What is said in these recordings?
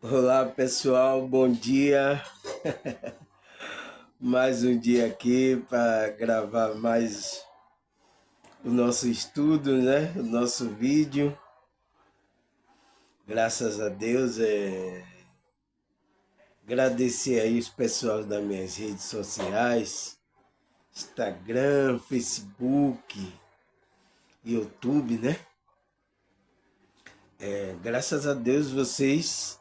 Olá pessoal, bom dia. Mais um dia aqui para gravar mais o nosso estudo, né? O nosso vídeo. Graças a Deus, agradecer aí os pessoal das minhas redes sociais, Instagram, Facebook, YouTube, né? Graças a Deus vocês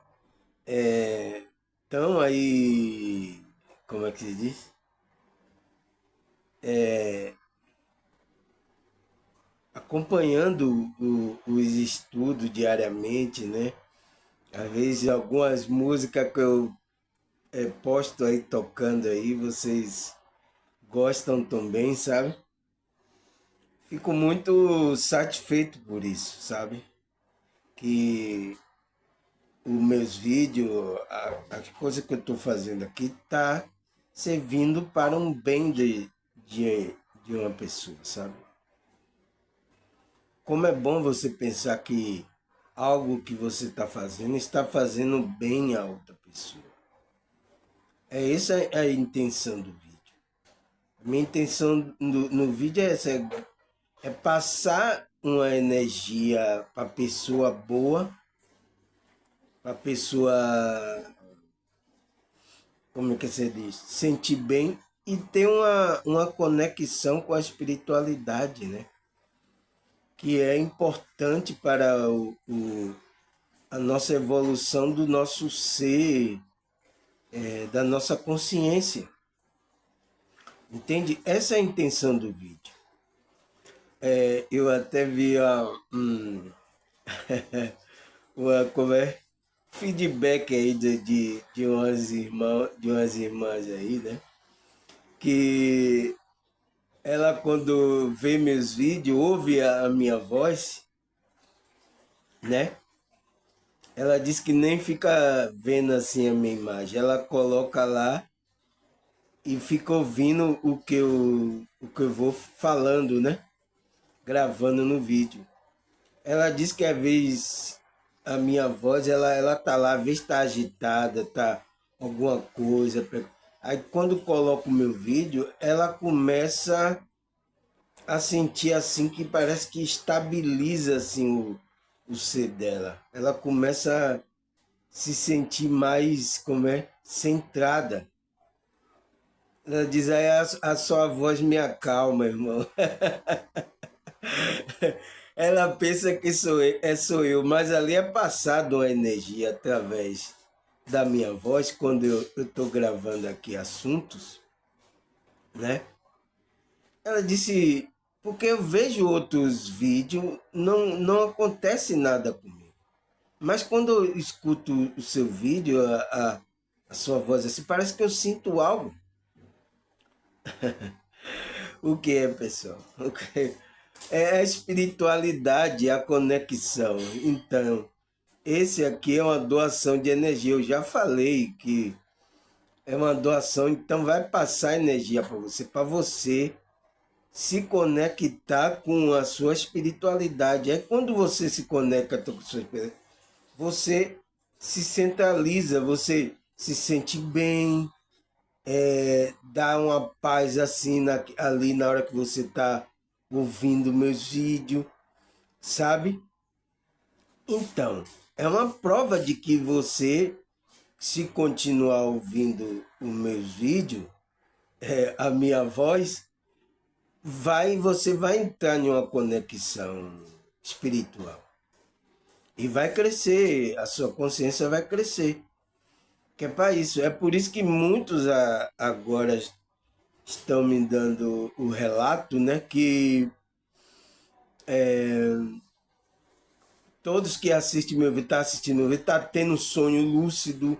estão aí, como é que se diz? Acompanhando os estudos diariamente, né? Às vezes algumas músicas que eu posto aí tocando aí, vocês gostam também, sabe? Fico muito satisfeito por isso, sabe? Que os meus vídeos, a coisa que eu estou fazendo aqui tá servindo para um bem de uma pessoa, sabe? Como é bom você pensar que algo que você está fazendo bem a outra pessoa. Essa a intenção do vídeo. A minha intenção no vídeo é essa, é passar uma energia para a pessoa boa, para a pessoa, como é que você diz, sentir bem e ter uma conexão com a espiritualidade, né? Que é importante para a nossa evolução do nosso ser, da nossa consciência. Entende? Essa é a intenção do vídeo. Eu até vi como é, feedback aí de umas irmãs aí, né? Que ela quando vê meus vídeos, ouve a minha voz, né? Ela diz que nem fica vendo assim a minha imagem. Ela coloca lá e fica ouvindo o que eu vou falando, né? Gravando no vídeo. Ela diz que às vezes a minha voz, ela tá lá, às vezes tá agitada, tá alguma coisa. Aí quando coloco o meu vídeo, ela começa a sentir assim que parece que estabiliza assim o ser dela. Ela começa a se sentir mais, como é, centrada. Ela diz, aí a sua voz me acalma, irmão. Ela pensa que sou eu, mas ali é passado uma energia através da minha voz quando eu estou gravando aqui assuntos, né? Ela disse, porque eu vejo outros vídeos, não acontece nada comigo. Mas quando eu escuto o seu vídeo, a sua voz assim, parece que eu sinto algo. O que é, pessoal? O que é? É a espiritualidade, a conexão. Então, esse aqui é uma doação de energia. Eu já falei que é uma doação, então vai passar energia para você se conectar com a sua espiritualidade. É quando você se conecta com a sua espiritualidade, você se centraliza, você se sente bem, dá uma paz assim ali na hora que você está ouvindo meus vídeos, sabe? Então, é uma prova de que você, se continuar ouvindo os meus vídeos, a minha voz, você vai entrar em uma conexão espiritual. E vai crescer, a sua consciência vai crescer. Que é para isso. É por isso que muitos agora estão me dando o relato, né? Que todos que assistem meu vídeo, tá assistindo meu vídeo, tá tendo sonho lúcido,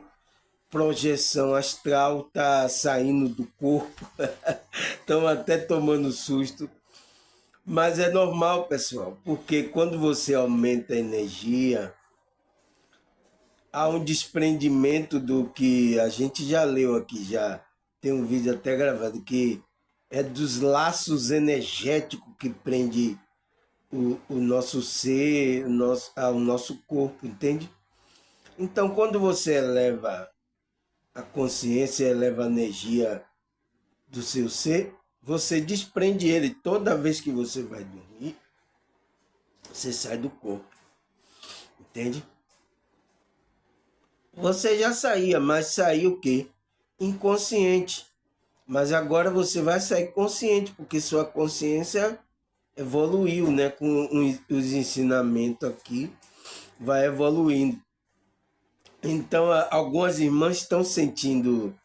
projeção astral, tá saindo do corpo, estão até tomando susto. Mas é normal, pessoal, porque quando você aumenta a energia, há um desprendimento do que a gente já leu aqui, já tem um vídeo até gravado, que é dos laços energéticos que prende o nosso ser, ao nosso corpo, entende? Então, quando você eleva a consciência, eleva a energia do seu ser, você desprende ele. Toda vez que você vai dormir, você sai do corpo, entende? Você já saía, mas saiu o quê? Inconsciente. Mas agora você vai sair consciente, porque sua consciência evoluiu, né? Com os ensinamentos aqui, vai evoluindo. Então, algumas irmãs estão sentindo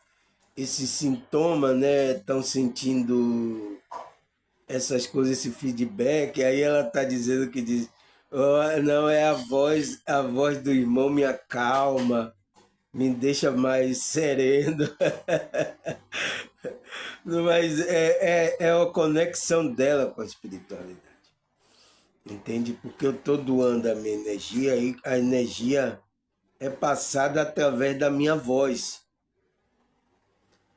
esse sintoma, né? Estão sentindo essas coisas, esse feedback. Aí ela está dizendo que diz, "Oh, não é a voz do irmão me acalma, me deixa mais sereno." Mas é a conexão dela com a espiritualidade. Entende? Porque eu estou doando a minha energia e a energia é passada através da minha voz.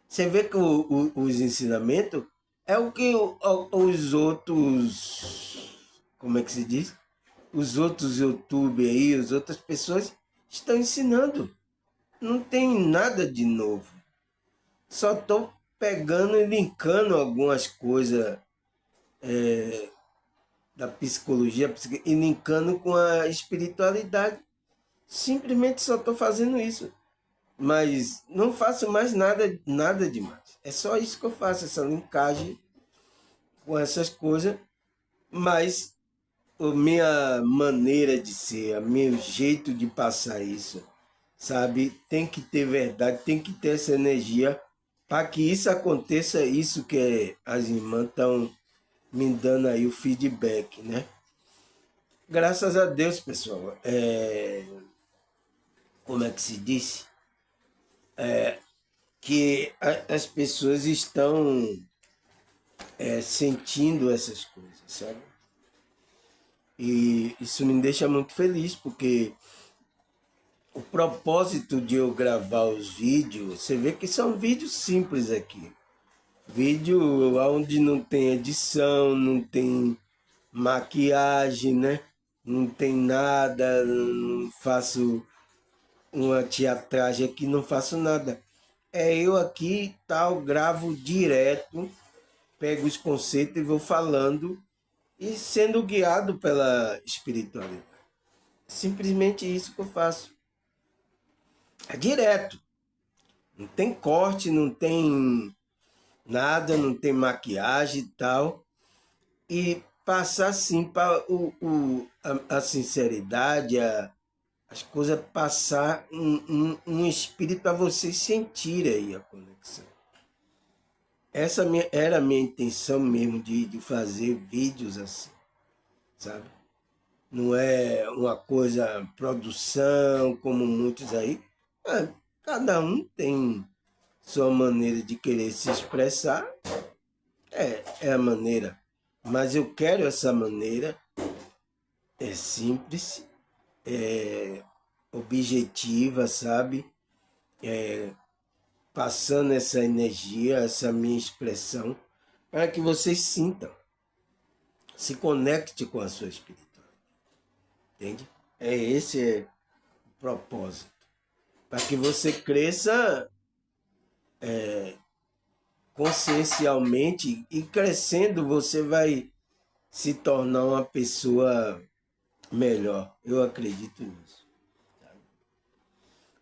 Você vê que os ensinamentos é o que os outros, como é que se diz? Os outros YouTube aí, as outras pessoas estão ensinando. Não tem nada de novo. Só estou pegando e linkando algumas coisas da psicologia e linkando com a espiritualidade. Simplesmente só estou fazendo isso. Mas não faço mais nada demais. É só isso que eu faço, essa linkagem com essas coisas. Mas a minha maneira de ser, o meu jeito de passar isso, sabe? Tem que ter verdade, tem que ter essa energia para que isso aconteça, isso que as irmãs estão me dando aí o feedback, né? Graças a Deus, pessoal. Como é que se diz? Que as pessoas estão sentindo essas coisas, sabe? E isso me deixa muito feliz, porque o propósito de eu gravar os vídeos, você vê que são vídeos simples aqui. Vídeo onde não tem edição, não tem maquiagem, né? Não tem nada, não faço uma teatragem aqui, não faço nada. É eu aqui, tal, gravo direto, pego os conceitos e vou falando e sendo guiado pela espiritualidade. Simplesmente isso que eu faço. É direto. Não tem corte, não tem nada, não tem maquiagem e tal. E passar assim para a sinceridade, as coisas passar um espírito para vocês sentirem aí a conexão. Essa era a minha intenção mesmo de fazer vídeos assim, sabe? Não é uma coisa produção como muitos aí. Cada um tem sua maneira de querer se expressar, é a maneira. Mas eu quero essa maneira, é simples, é objetiva, sabe? Passando essa energia, essa minha expressão, para que vocês sintam, se conecte com a sua espiritualidade, entende? Esse o propósito. Para que você cresça consciencialmente e crescendo você vai se tornar uma pessoa melhor. Eu acredito nisso.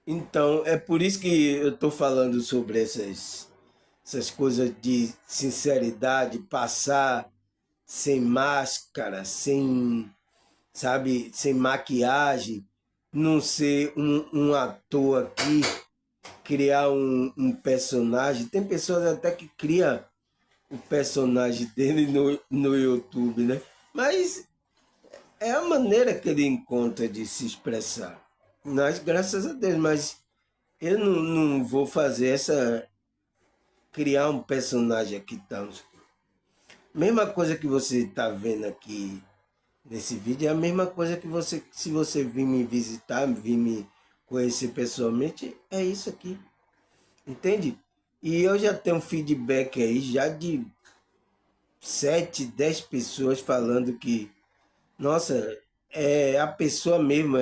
Então, é por isso que eu estou falando sobre essas coisas de sinceridade, passar sem máscara, sem, sabe, sem maquiagem, não ser um ator aqui, criar um personagem. Tem pessoas até que criam o personagem dele no YouTube, né? Mas é a maneira que ele encontra de se expressar. Mas, graças a Deus, mas eu não vou fazer criar um personagem aqui tão. Mesma coisa que você está vendo aqui nesse vídeo, é a mesma coisa que você, se você vir me visitar, vir me conhecer pessoalmente, é isso aqui. Entende? E eu já tenho um feedback aí já de 7, 10 pessoas falando que, nossa, é a pessoa mesmo,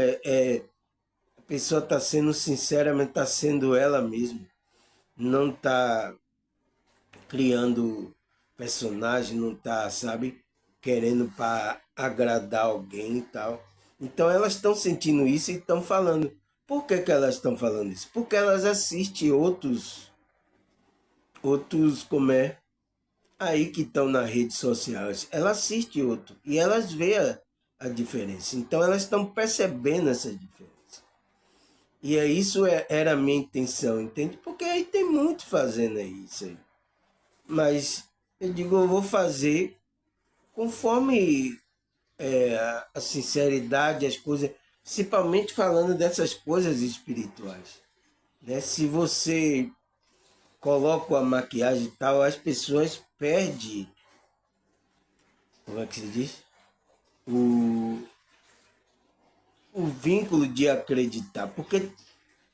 pessoa está sendo sincera, mas está sendo ela mesma. Não está criando personagem, não está, sabe, querendo para agradar alguém e tal. Então elas estão sentindo isso e estão falando. Por que, que elas estão falando isso? Porque elas assistem outros como é, aí que estão nas redes sociais. Elas assistem outro e elas veem a diferença. Então elas estão percebendo essa diferença. E é isso era a minha intenção, entende? Porque aí tem muito fazendo isso aí. Mas eu digo, eu vou fazer conforme a sinceridade, as coisas, principalmente falando dessas coisas espirituais. Né? Se você coloca a maquiagem e tal, as pessoas perdem, como é que se diz? O, o vínculo de acreditar. Porque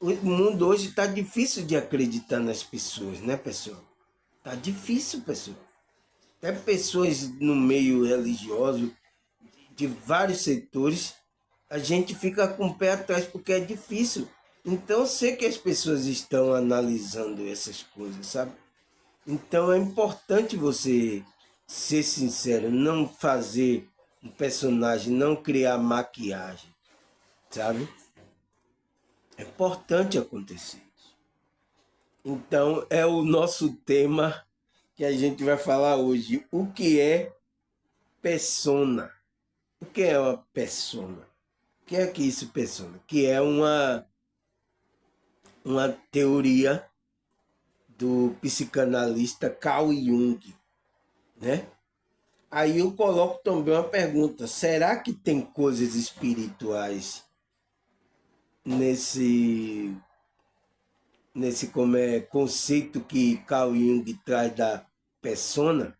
o mundo hoje está difícil de acreditar nas pessoas, né, pessoal? Tá difícil, pessoal. Até pessoas no meio religioso, de vários setores, a gente fica com o pé atrás porque é difícil. Então eu sei que as pessoas estão analisando essas coisas, sabe? Então é importante você ser sincero, não fazer um personagem, não criar maquiagem, sabe? É importante acontecer isso. Então é o nosso tema que a gente vai falar hoje. O que é persona? O que é uma persona? O que é que isso persona? Que é uma teoria do psicanalista Carl Jung, né? Aí eu coloco também uma pergunta: será que tem coisas espirituais nesse como é conceito que Carl Jung traz da persona?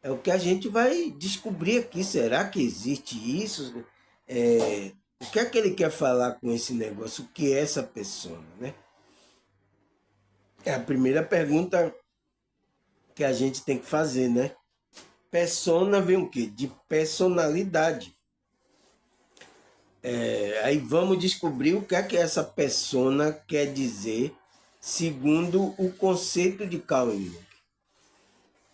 É o que a gente vai descobrir aqui. Será que existe isso? O que é que ele quer falar com esse negócio? O que é essa persona, né? É a primeira pergunta que a gente tem que fazer, né? Persona vem o quê? De personalidade. Aí vamos descobrir o que é essa persona quer dizer segundo o conceito de Carl Jung.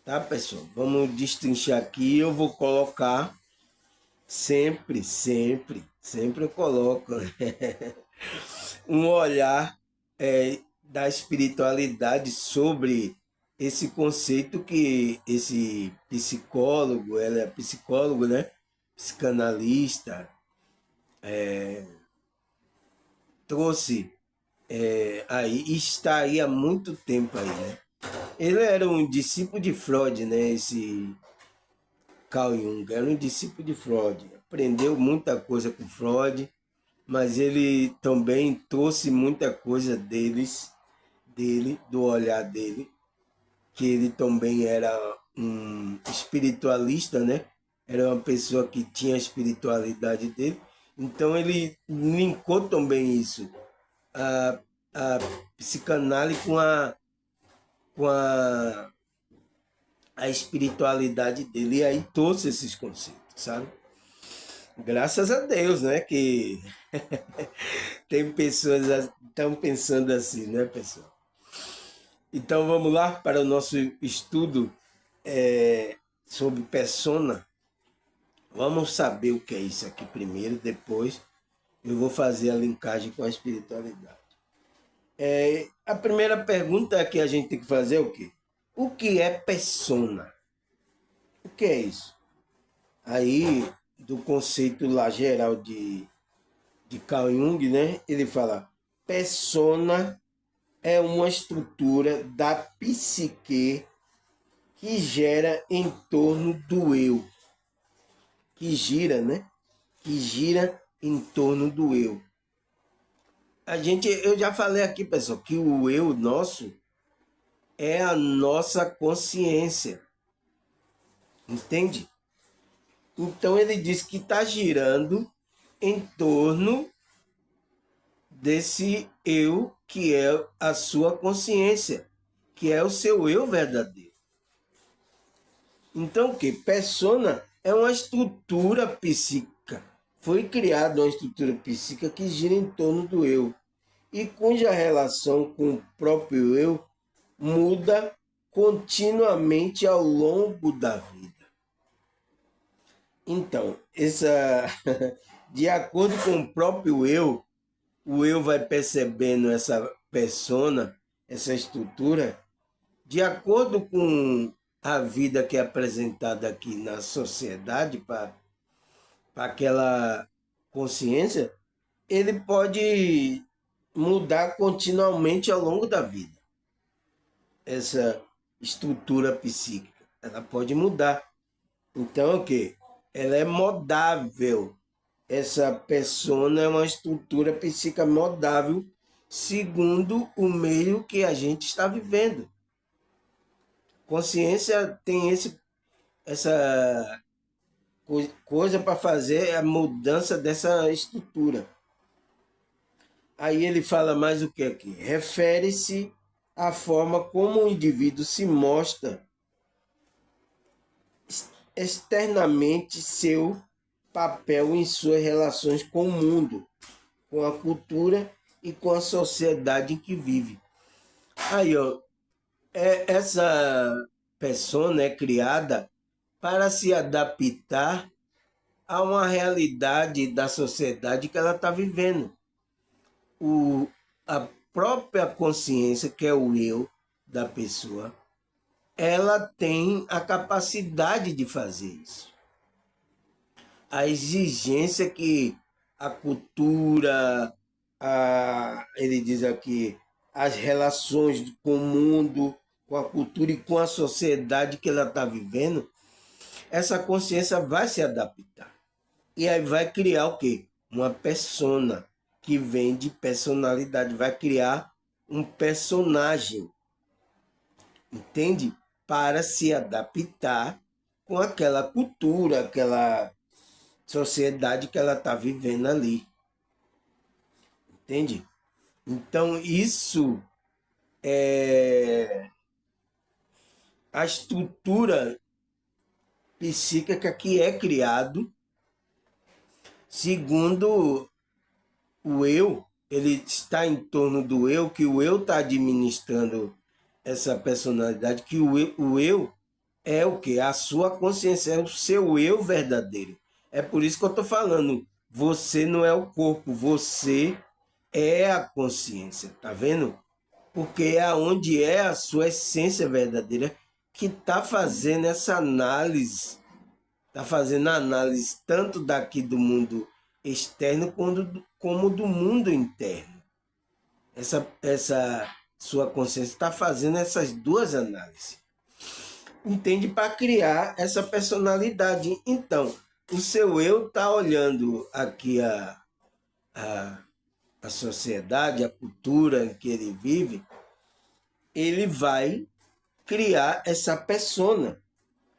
Tá, pessoal? Vamos destrinchar aqui. Eu vou colocar sempre eu coloco um olhar da espiritualidade sobre esse conceito que esse psicólogo, ela é psicólogo, né? Psicanalista, trouxe aí, e está aí há muito tempo aí, né? Ele era um discípulo de Freud, né? Esse Carl Jung era um discípulo de Freud. Aprendeu muita coisa com Freud, mas ele também trouxe muita coisa dele, do olhar dele, que ele também era um espiritualista, né? Era uma pessoa que tinha a espiritualidade dele. Então ele linkou também isso, a, a psicanálise com a espiritualidade dele. E aí trouxe esses conceitos, sabe? Graças a Deus, né? Que tem pessoas que estão pensando assim, né, pessoal? Então vamos lá para o nosso estudo sobre persona. Vamos saber o que é isso aqui primeiro, depois eu vou fazer a linkagem com a espiritualidade. A primeira pergunta que a gente tem que fazer é o quê? O que é persona? O que é isso? Aí, do conceito lá geral de Carl Jung, né? Ele fala, persona é uma estrutura da psique que gera em torno do eu, que gira, né? Que gira em torno do eu. Eu já falei aqui, pessoal, que o eu nosso é a nossa consciência, entende? Então ele diz que está girando em torno desse eu que é a sua consciência, que é o seu eu verdadeiro. Então o que? Persona é uma estrutura psíquica foi criada uma estrutura psíquica que gira em torno do eu e cuja relação com o próprio eu muda continuamente ao longo da vida. Então, de acordo com o próprio eu, o eu vai percebendo essa persona, essa estrutura, de acordo com a vida que é apresentada aqui na sociedade para aquela consciência, ele pode mudar continuamente ao longo da vida. Essa estrutura psíquica, ela pode mudar. Então, o quê? Ela é modável. Essa persona é uma estrutura psíquica modável segundo o meio que a gente está vivendo. Consciência tem essa coisa para fazer a mudança dessa estrutura. Aí ele fala mais o que aqui? Refere-se à forma como o indivíduo se mostra externamente seu papel em suas relações com o mundo, com a cultura e com a sociedade em que vive. Aí, ó, essa persona é criada para se adaptar a uma realidade da sociedade que ela está vivendo. A própria consciência, que é o eu da pessoa, ela tem a capacidade de fazer isso. A exigência que a cultura, ele diz aqui, as relações com o mundo, com a cultura e com a sociedade que ela está vivendo, essa consciência vai se adaptar. E aí vai criar o quê? Uma persona, que vem de personalidade, vai criar um personagem, entende? Para se adaptar com aquela cultura, aquela sociedade que ela está vivendo ali. Entende? Então, isso é a estrutura psíquica que é criado segundo o eu, ele está em torno do eu, que o eu está administrando essa personalidade, que o eu é o que? A sua consciência, é o seu eu verdadeiro. É por isso que eu estou falando, você não é o corpo, você é a consciência, tá vendo? Porque é aonde é a sua essência verdadeira que está fazendo essa análise, está fazendo a análise tanto daqui do mundo externo como do mundo interno. Essa sua consciência está fazendo essas duas análises. Entende? Para criar essa personalidade. Então, o seu eu está olhando aqui a sociedade, a cultura em que ele vive, ele vai criar essa persona,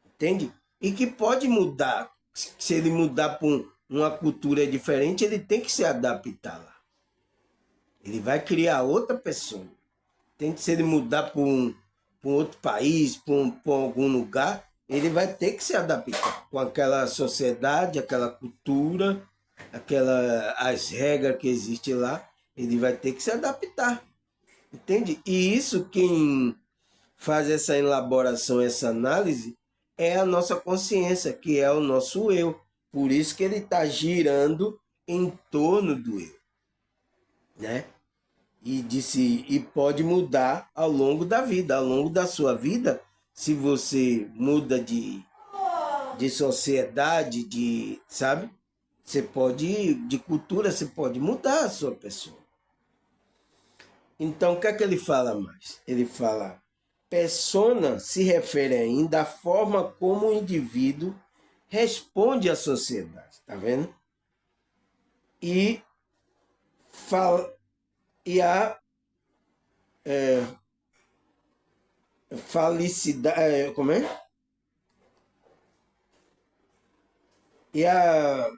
entende? E que pode mudar. Se ele mudar para uma cultura diferente, ele tem que se adaptar lá. Ele vai criar outra pessoa. Tem que, se ele mudar para um outro país, para algum lugar, ele vai ter que se adaptar com aquela sociedade, aquela cultura, as regras que existem lá. Ele vai ter que se adaptar. Entende? E isso, quem faz essa elaboração, essa análise, é a nossa consciência, que é o nosso eu. Por isso que ele está girando em torno do eu, né? E disse, e pode mudar ao longo da vida, ao longo da sua vida, se você muda de sociedade, sabe? Você pode, de cultura, você pode mudar a sua pessoa. Então, o que é que ele fala mais? Ele fala, persona se refere ainda à forma como o indivíduo responde à sociedade, tá vendo? E, a felicidade, como é? E a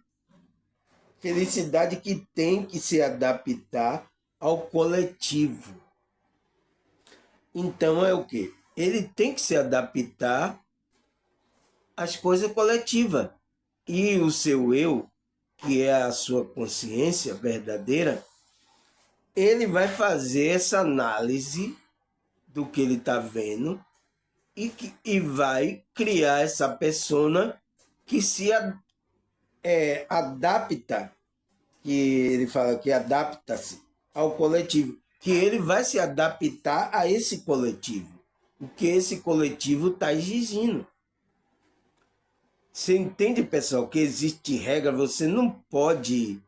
felicidade que tem que se adaptar ao coletivo. Então é o quê? Ele tem que se adaptar às coisas coletivas. E o seu eu, que é a sua consciência verdadeira, ele vai fazer essa análise do que ele está vendo e vai criar essa persona que se adapta, que ele fala que adapta-se ao coletivo, que ele vai se adaptar a esse coletivo, o que esse coletivo está exigindo. Você entende, pessoal, que existe regra, você não pode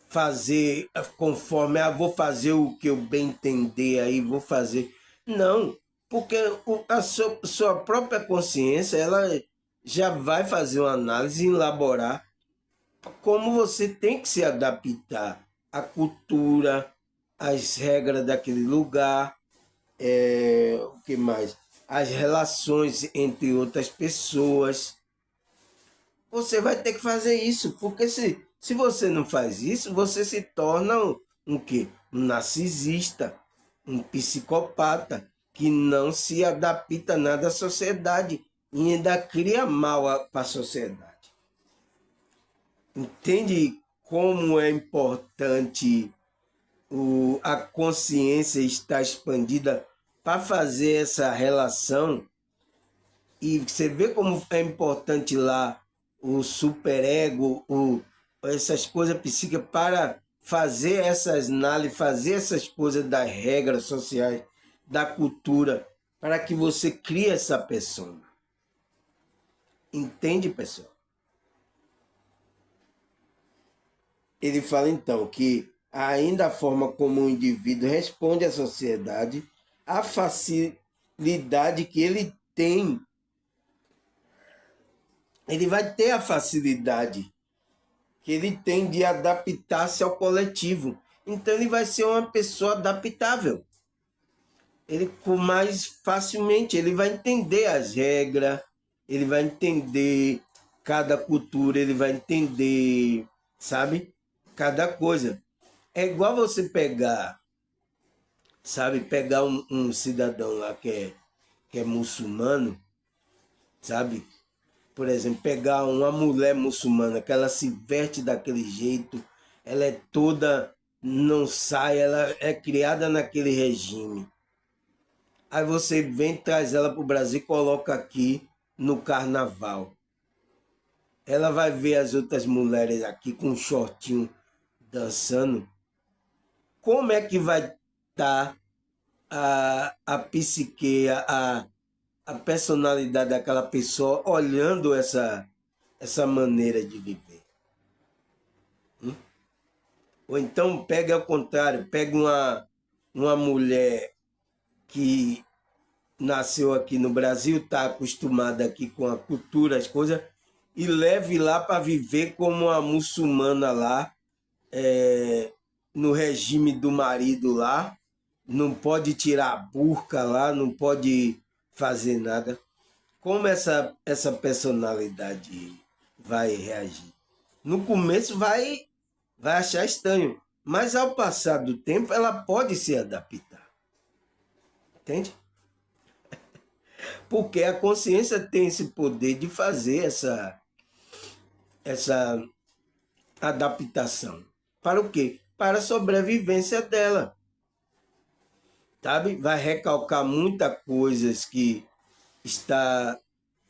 fazer conforme, vou fazer o que eu bem entender aí, vou fazer. Não, porque a sua própria consciência, ela já vai fazer uma análise e elaborar como você tem que se adaptar à cultura, às regras daquele lugar, o que mais? As relações entre outras pessoas. Você vai ter que fazer isso, porque se você não faz isso, você se torna um quê? Um narcisista, um psicopata, que não se adapta nada à sociedade e ainda cria mal para a sociedade. Entende como é importante a consciência estar expandida para fazer essa relação? E você vê como é importante lá o superego, essas coisas psíquicas para fazer essas análises, fazer essas coisas das regras sociais, da cultura, para que você crie essa pessoa. Entende, pessoal? Ele fala então que ainda a forma como o indivíduo responde à sociedade, a facilidade que ele tem, ele vai ter a facilidade que ele tem de adaptar-se ao coletivo. Então ele vai ser uma pessoa adaptável. Ele com mais facilmente, ele vai entender as regras, ele vai entender cada cultura, ele vai entender, sabe? Cada coisa. É igual você pegar, sabe? Pegar um cidadão lá que é muçulmano, sabe? Por exemplo, pegar uma mulher muçulmana, que ela se veste daquele jeito, ela é toda, não sai, ela é criada naquele regime. Aí você vem, traz ela para o Brasil e coloca aqui no carnaval. Ela vai ver as outras mulheres aqui com um shortinho dançando. Como é que vai estar a psique, a personalidade daquela pessoa olhando essa maneira de viver? Ou então pega ao contrário, pega uma mulher que nasceu aqui no Brasil, está acostumada aqui com a cultura, as coisas, e leve lá para viver como uma muçulmana lá, no regime do marido lá, não pode tirar a burca lá, não pode fazer nada. Como essa personalidade vai reagir? No começo vai achar estranho, mas ao passar do tempo ela pode se adaptar. Entende? Porque a consciência tem esse poder de fazer essa adaptação. Para o quê? Para a sobrevivência dela. Sabe? Vai recalcar muitas coisas que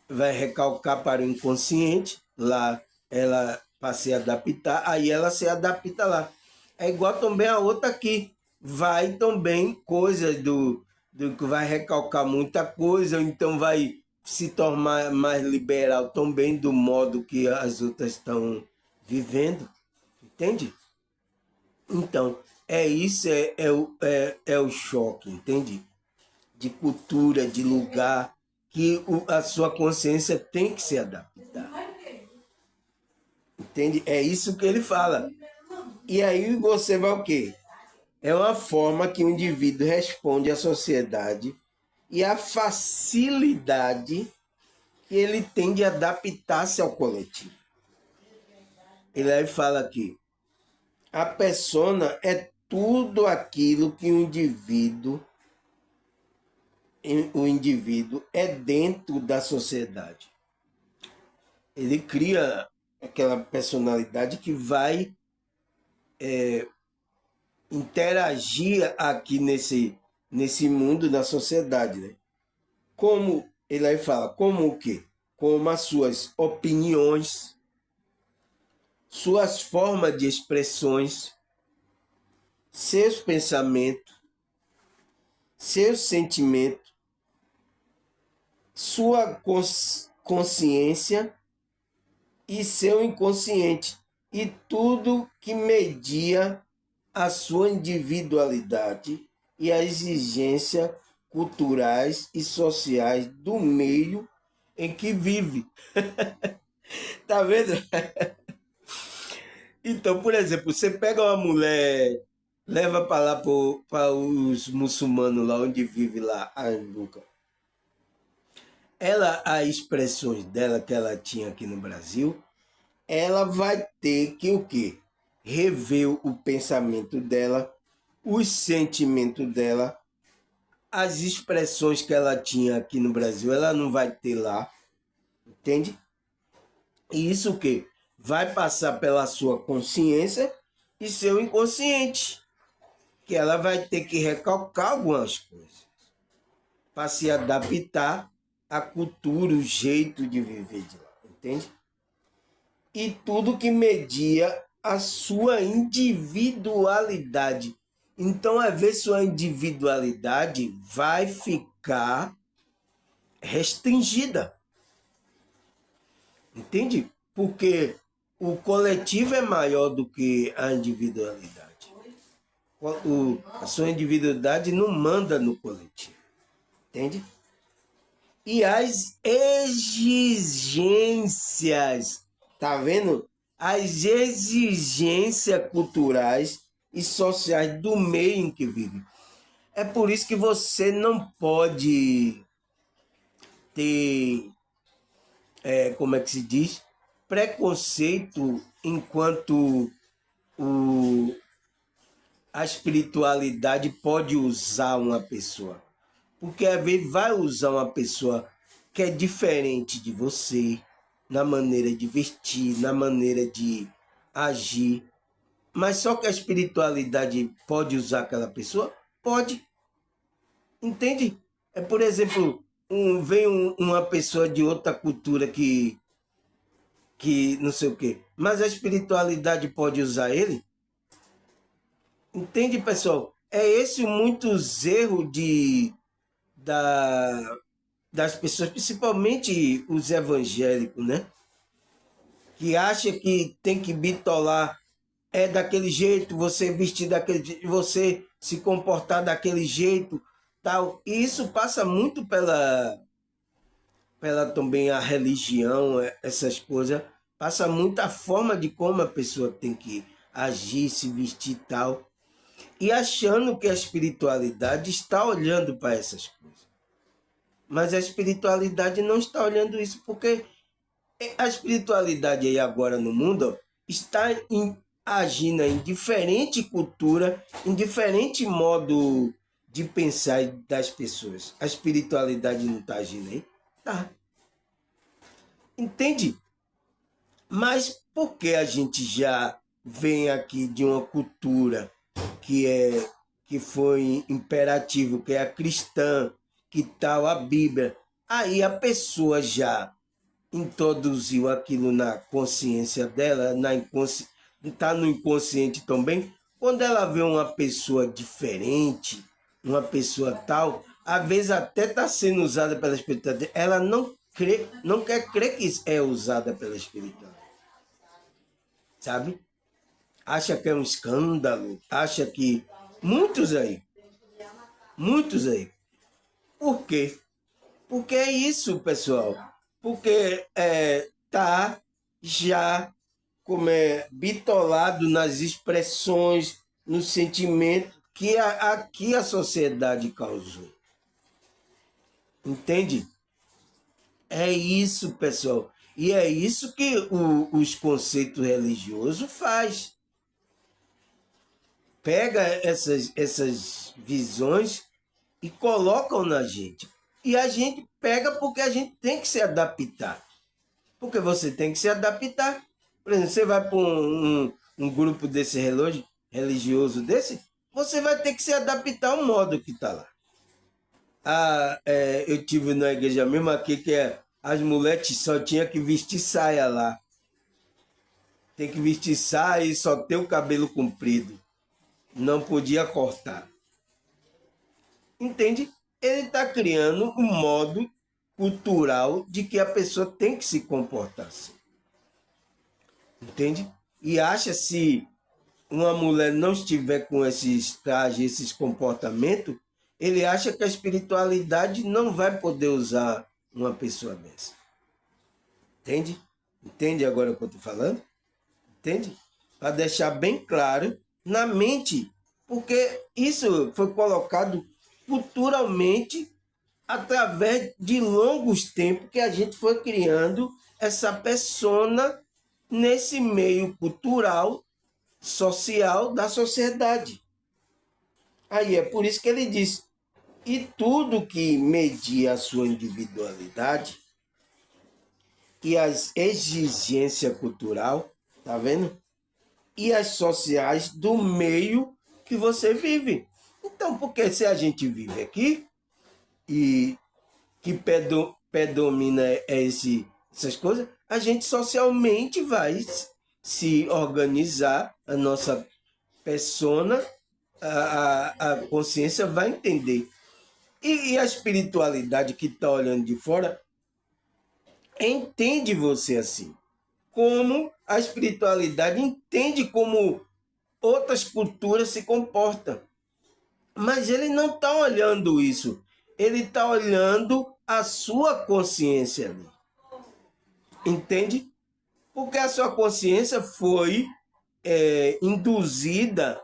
vai recalcar para o inconsciente, lá ela para se adaptar, aí ela se adapta lá. É igual também a outra aqui. Vai também coisas do que vai recalcar muita coisa, ou então vai se tornar mais liberal também do modo que as outras estão vivendo. Entende? Então, isso é o choque, entende? De cultura, de lugar, que a sua consciência tem que se adaptar. Entende? É isso que ele fala. E aí você vai o quê? É uma forma que o indivíduo responde à sociedade e a facilidade que ele tem de adaptar-se ao coletivo. Ele aí fala aqui, a persona é tudo aquilo que o indivíduo é dentro da sociedade. Ele cria aquela personalidade que vai interagir aqui nesse mundo, na sociedade, né? Como ele aí fala, como o quê? Como as suas opiniões, suas formas de expressões, seus pensamentos, seus sentimentos, sua consciência e seu inconsciente, e tudo que media a sua individualidade e a exigência culturais e sociais do meio em que vive. Tá vendo? Então, por exemplo, você pega uma mulher, leva para lá para os muçulmanos lá onde vive lá, a Anduca. Ela, as expressões dela que ela tinha aqui no Brasil, ela vai ter que o quê? Rever o pensamento dela, os sentimentos dela, as expressões que ela tinha aqui no Brasil, ela não vai ter lá, entende? E isso o quê? Vai passar pela sua consciência e seu inconsciente, que ela vai ter que recalcar algumas coisas para se adaptar à cultura, o jeito de viver de lá, entende? E tudo que media a sua individualidade. Então, às vezes, sua individualidade vai ficar restringida, entende? Porque o coletivo é maior do que a individualidade. A sua individualidade não manda no coletivo, entende? E as exigências, tá vendo? As exigências culturais e sociais do meio em que vive. É por isso que você não pode ter, como é que se diz? Preconceito enquanto o, a espiritualidade pode usar uma pessoa. Porque às vezes vai usar uma pessoa que é diferente de você, na maneira de vestir, na maneira de agir. Mas só que a espiritualidade pode usar aquela pessoa? Pode. Entende? É, por exemplo, vem uma pessoa de outra cultura que não sei o quê, mas a espiritualidade pode usar ele? Entende, pessoal? É esse muitos erros da, das pessoas, principalmente os evangélicos, né? Que acha que tem que bitolar é daquele jeito, você vestir daquele jeito, você se comportar daquele jeito, tal. E isso passa muito pela também a religião, essas coisas, passa muito a forma de como a pessoa tem que agir, se vestir tal, e achando que a espiritualidade está olhando para essas coisas. Mas a espiritualidade não está olhando isso, porque a espiritualidade aí agora no mundo está agindo em diferente cultura, em diferente modo de pensar das pessoas. A espiritualidade não está agindo aí? Tá. Entende? Mas por que a gente já vem aqui de uma cultura que foi imperativo, que é a cristã, que tal a Bíblia? Aí a pessoa já introduziu aquilo na consciência dela, está no inconsciente também. Quando ela vê uma pessoa diferente, uma pessoa tal, às vezes até está sendo usada pela espiritualidade, ela não crê, não quer crer que é usada pela espiritualidade, sabe? Acha que é um escândalo, acha que muitos aí. Por quê? Porque é isso, pessoal. Porque tá já como é bitolado nas expressões, no sentimento que aqui a sociedade causou. Entende? É isso, pessoal. E é isso que os conceitos religiosos faz. Pega essas visões e colocam na gente. E a gente pega porque a gente tem que se adaptar. Porque você tem que se adaptar. Por exemplo, você vai para um grupo desse religioso desse, você vai ter que se adaptar ao modo que está lá. Eu tive na igreja mesmo aqui que as mulheres só tinham que vestir saia lá. Tem que vestir saia e só ter o cabelo comprido. Não podia cortar. Entende? Ele está criando um modo cultural de que a pessoa tem que se comportar assim. Entende? E acha se uma mulher não estiver com esses trajes, esses comportamentos, ele acha que a espiritualidade não vai poder usar uma pessoa dessa. Entende? Entende agora o que eu estou falando? Entende? Para deixar bem claro na mente, porque isso foi colocado culturalmente através de longos tempos que a gente foi criando essa persona nesse meio cultural, social da sociedade. Aí é por isso que ele diz, e tudo que media a sua individualidade e as exigências cultural, tá vendo? E as sociais do meio que você vive. Então, porque se a gente vive aqui e que predomina essas coisas, a gente socialmente vai se organizar, a nossa persona, a consciência vai entender. E a espiritualidade que está olhando de fora entende você assim. Como a espiritualidade entende como outras culturas se comportam. Mas ele não está olhando isso. Ele está olhando a sua consciência ali. Entende? Porque a sua consciência foi induzida,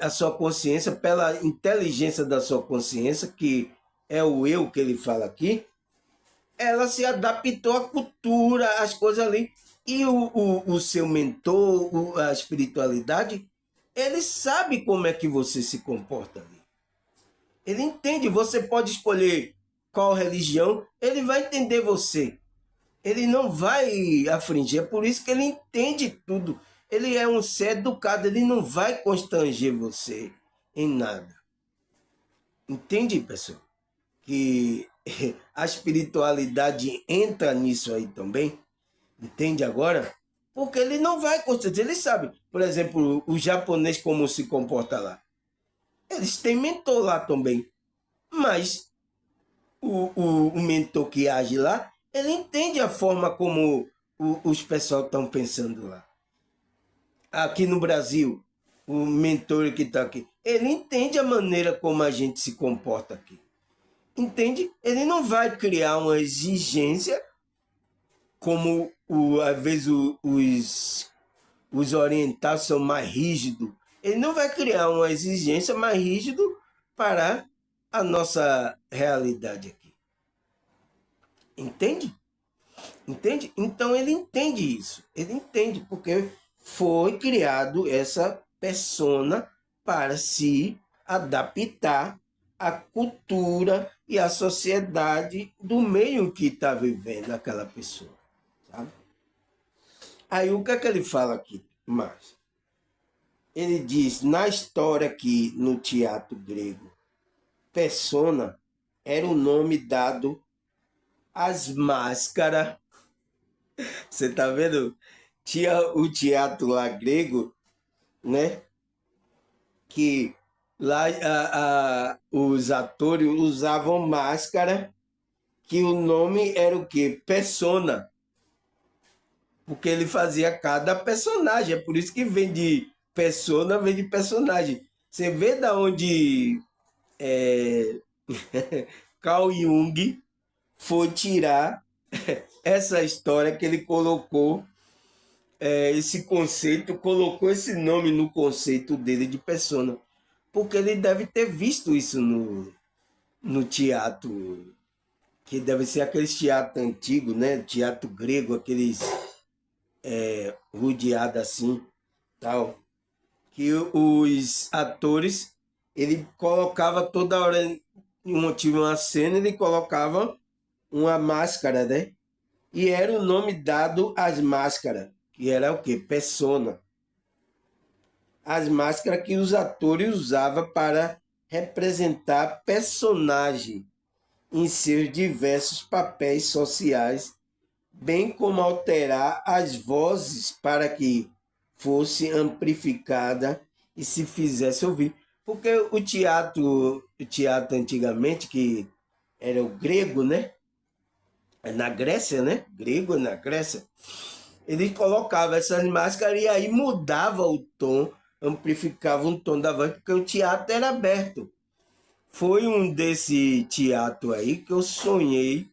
a sua consciência, pela inteligência da sua consciência, que é o eu que ele fala aqui, ela se adaptou à cultura, às coisas ali. E o seu mentor, a espiritualidade, ele sabe como é que você se comporta ali. Ele entende, você pode escolher qual religião, ele vai entender você. Ele não vai afligir, é por isso que ele entende tudo. Ele é um ser educado, ele não vai constranger você em nada. Entende, pessoal? Que a espiritualidade entra nisso aí também. Entende agora? Porque ele não vai constranger, ele sabe. Por exemplo, o japonês como se comporta lá. Eles têm mentor lá também. Mas o mentor que age lá, ele entende a forma como os pessoal estão pensando lá. Aqui no Brasil, o mentor que está aqui, ele entende a maneira como a gente se comporta aqui. Entende? Ele não vai criar uma exigência como às vezes os orientais são mais rígidos. Ele não vai criar uma exigência mais rígida para a nossa realidade aqui. Entende? Entende? Então ele entende isso. Ele entende porque foi criado essa persona para se adaptar à cultura e à sociedade do meio que está vivendo aquela pessoa. Sabe? Aí o que é que ele fala aqui mais? Ele diz, na história aqui no teatro grego, persona era o nome dado às máscaras. Você tá vendo? Tinha o teatro lá grego, né? Que lá os atores usavam máscara, que o nome era o quê? Persona. Porque ele fazia cada personagem. É por isso que vem de persona, vem de personagem. Você vê da onde Carl Jung foi tirar essa história que ele colocou esse conceito, colocou esse nome no conceito dele de persona. Porque ele deve ter visto isso no teatro, que deve ser aqueles teatro antigo, né? Teatro grego, aqueles rodeados assim, tal. Que os atores, ele colocava toda hora, tive uma cena, ele colocava uma máscara, né? E era o nome dado às máscaras, que era o quê? Persona. As máscaras que os atores usavam para representar personagem em seus diversos papéis sociais, bem como alterar as vozes para que fosse amplificada e se fizesse ouvir. Porque o teatro antigamente, que era o grego, né? Na Grécia, né? Grego na Grécia. Ele colocava essas máscaras e aí mudava o tom, amplificava um tom da voz, porque o teatro era aberto. Foi um desse teatro aí que eu sonhei,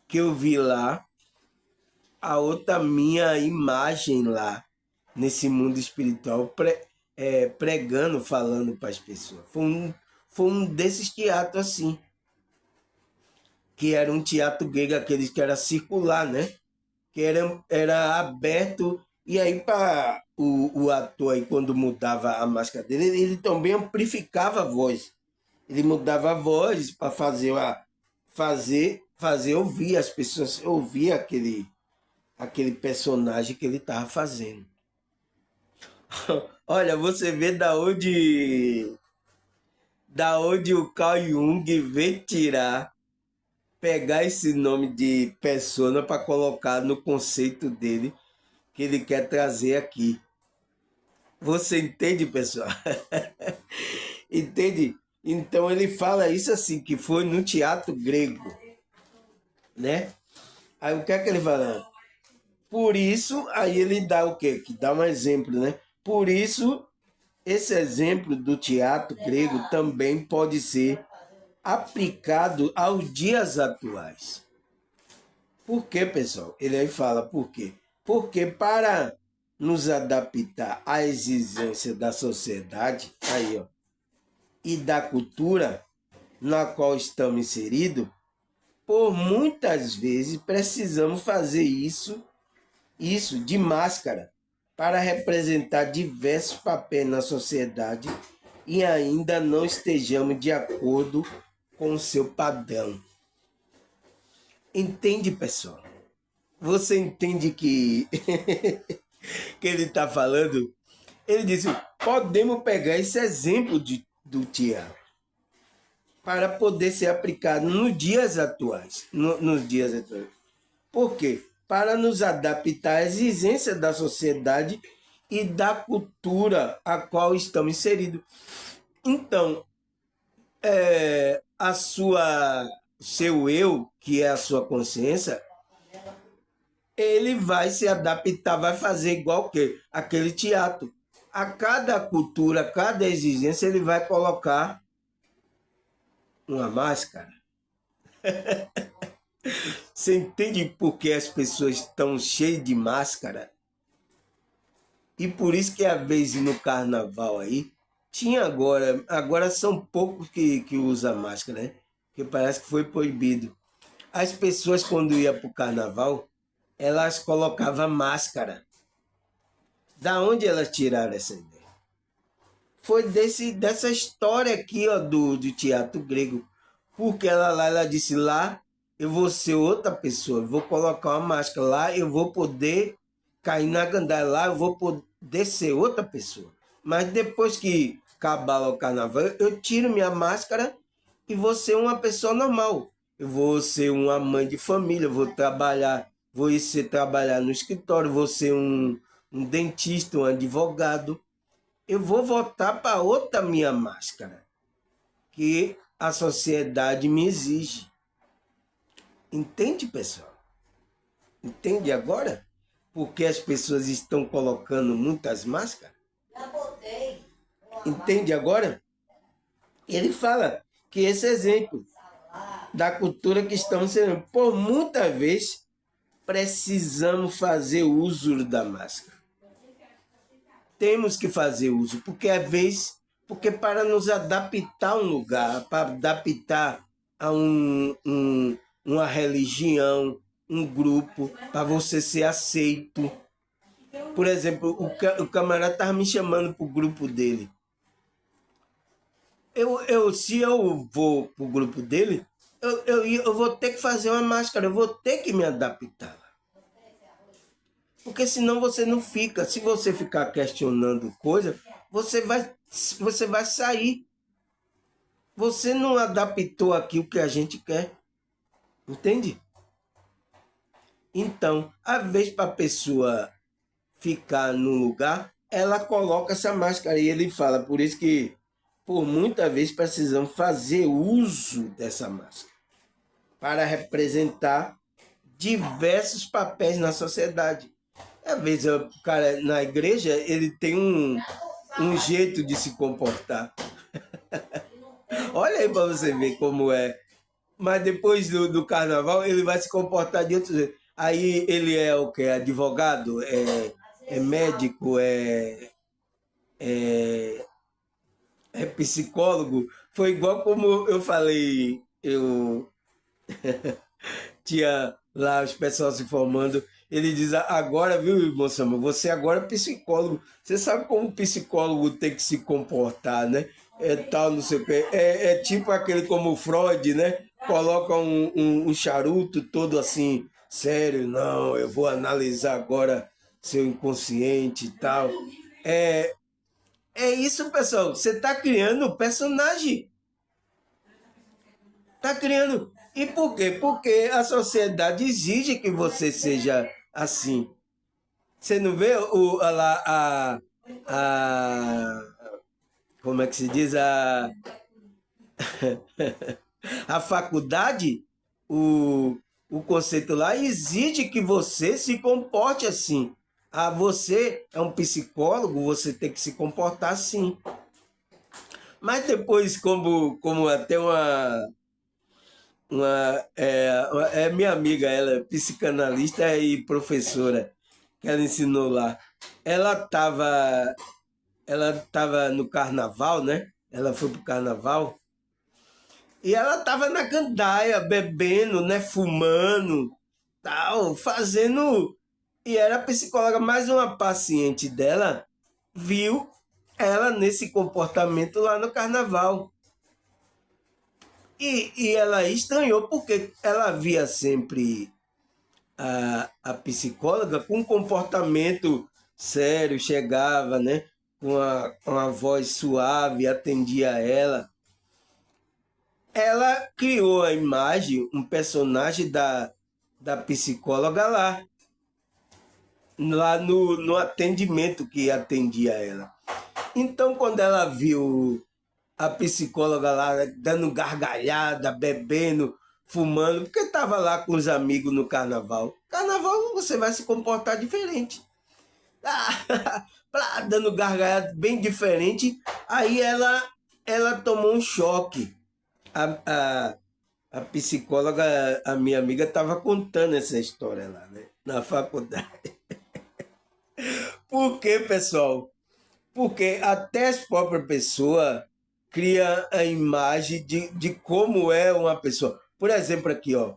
que eu vi lá a outra minha imagem lá, nesse mundo espiritual, pregando, falando para as pessoas. Foi um desses teatros assim, que era um teatro grego, aqueles que era circular, né? Que era aberto, e aí para o ator aí, quando mudava a máscara dele, ele também amplificava a voz. Ele mudava a voz para fazer ouvir as pessoas, ouvir aquele personagem que ele estava fazendo. Olha, você vê da onde o Carl Jung veio tirar, pegar esse nome de persona para colocar no conceito dele que ele quer trazer aqui. Você entende, pessoal? Entende? Então ele fala isso assim, que foi no teatro grego, né? Aí o que é que ele fala? Por isso, aí ele dá o quê? Que dá um exemplo, né? Por isso, esse exemplo do teatro grego também pode ser aplicado aos dias atuais. Por quê, pessoal? Ele aí fala por quê? Porque para nos adaptar à exigência da sociedade, aí, ó, e da cultura na qual estamos inseridos, por muitas vezes precisamos fazer isso de máscara para representar diversos papéis na sociedade e ainda não estejamos de acordo com o seu padrão. Entende, pessoal? Você entende que que ele está falando? Ele disse: podemos pegar esse exemplo do teatro para poder ser aplicado nos dias atuais. Nos dias atuais. Por quê? Para nos adaptar à exigência da sociedade e da cultura a qual estamos inseridos. Então, seu eu, que é a sua consciência, ele vai se adaptar, vai fazer igual que aquele teatro. A cada cultura, a cada exigência, ele vai colocar uma máscara. Você entende por que as pessoas estão cheias de máscara? E por isso que às vezes no carnaval aí, tinha agora são poucos que usam máscara, né? Porque parece que foi proibido. As pessoas quando iam para o carnaval, elas colocavam máscara. Da onde elas tiraram essa ideia? Foi dessa história aqui, ó, do teatro grego. Porque ela disse lá, eu vou ser outra pessoa, eu vou colocar uma máscara lá, eu vou poder cair na gandaia lá, eu vou poder ser outra pessoa. Mas depois que acabar o carnaval, eu tiro minha máscara e vou ser uma pessoa normal. Eu vou ser uma mãe de família, vou trabalhar, trabalhar no escritório, vou ser um dentista, um advogado. Eu vou voltar para outra minha máscara, que a sociedade me exige. Entende, pessoal? Entende agora? Porque as pessoas estão colocando muitas máscaras? Já botei. Entende agora? Ele fala que esse exemplo da cultura que estamos sendo, por muitas vezes, precisamos fazer uso da máscara. Temos que fazer uso, porque às vezes, porque para nos adaptar a um lugar, para adaptar a uma religião, um grupo, para você ser aceito. Por exemplo, o camarada estava me chamando para o grupo dele. Se eu vou para o grupo dele, eu vou ter que fazer uma máscara, eu vou ter que me adaptar. Porque senão você não fica. Se você ficar questionando coisa, você vai sair. Você não adaptou aqui o que a gente quer. Entende? Então, a vez para a pessoa ficar no lugar, ela coloca essa máscara e ele fala, por isso que por muitas vezes precisamos fazer uso dessa máscara para representar diversos papéis na sociedade. Às vezes o cara na igreja ele tem um jeito de se comportar. Olha aí para você ver como é. Mas depois do carnaval ele vai se comportar de outro jeito. Aí ele é o que? Advogado? É médico? É, é psicólogo? Foi igual como eu falei, eu tinha lá os pessoal se formando. Ele diz, agora, viu, moça, você agora é psicólogo. Você sabe como o psicólogo tem que se comportar, né? É tal, não sei o quê. É tipo aquele como o Freud, né? Coloca um charuto todo assim, sério, não, eu vou analisar agora seu inconsciente e tal. É, é isso, pessoal. Você está criando um personagem. Está criando. E por quê? Porque a sociedade exige que você seja assim. Você não vê a como é que se diz? A faculdade, o conceito lá exige que você se comporte assim. Ah, você é um psicólogo, você tem que se comportar assim. Mas depois, como até é minha amiga, ela é psicanalista e professora, que ela ensinou lá. Ela tava no carnaval, né? Ela foi pro carnaval e ela tava na gandaia, bebendo, né? Fumando, tal, fazendo. E era a psicóloga, mais uma paciente dela viu ela nesse comportamento lá no carnaval. E ela estranhou porque ela via sempre a psicóloga com um comportamento sério, chegava, né? Com uma voz suave, atendia ela. Ela criou a imagem, um personagem da psicóloga lá no atendimento que atendia ela. Então, quando ela viu a psicóloga lá dando gargalhada, bebendo, fumando, porque estava lá com os amigos no carnaval. Carnaval você vai se comportar diferente. Dando gargalhada bem diferente. Aí ela tomou um choque. A, a psicóloga, a minha amiga, estava contando essa história lá, né? Na faculdade. Por quê, pessoal? Porque até as próprias pessoas criam a imagem de como é uma pessoa. Por exemplo, aqui, ó.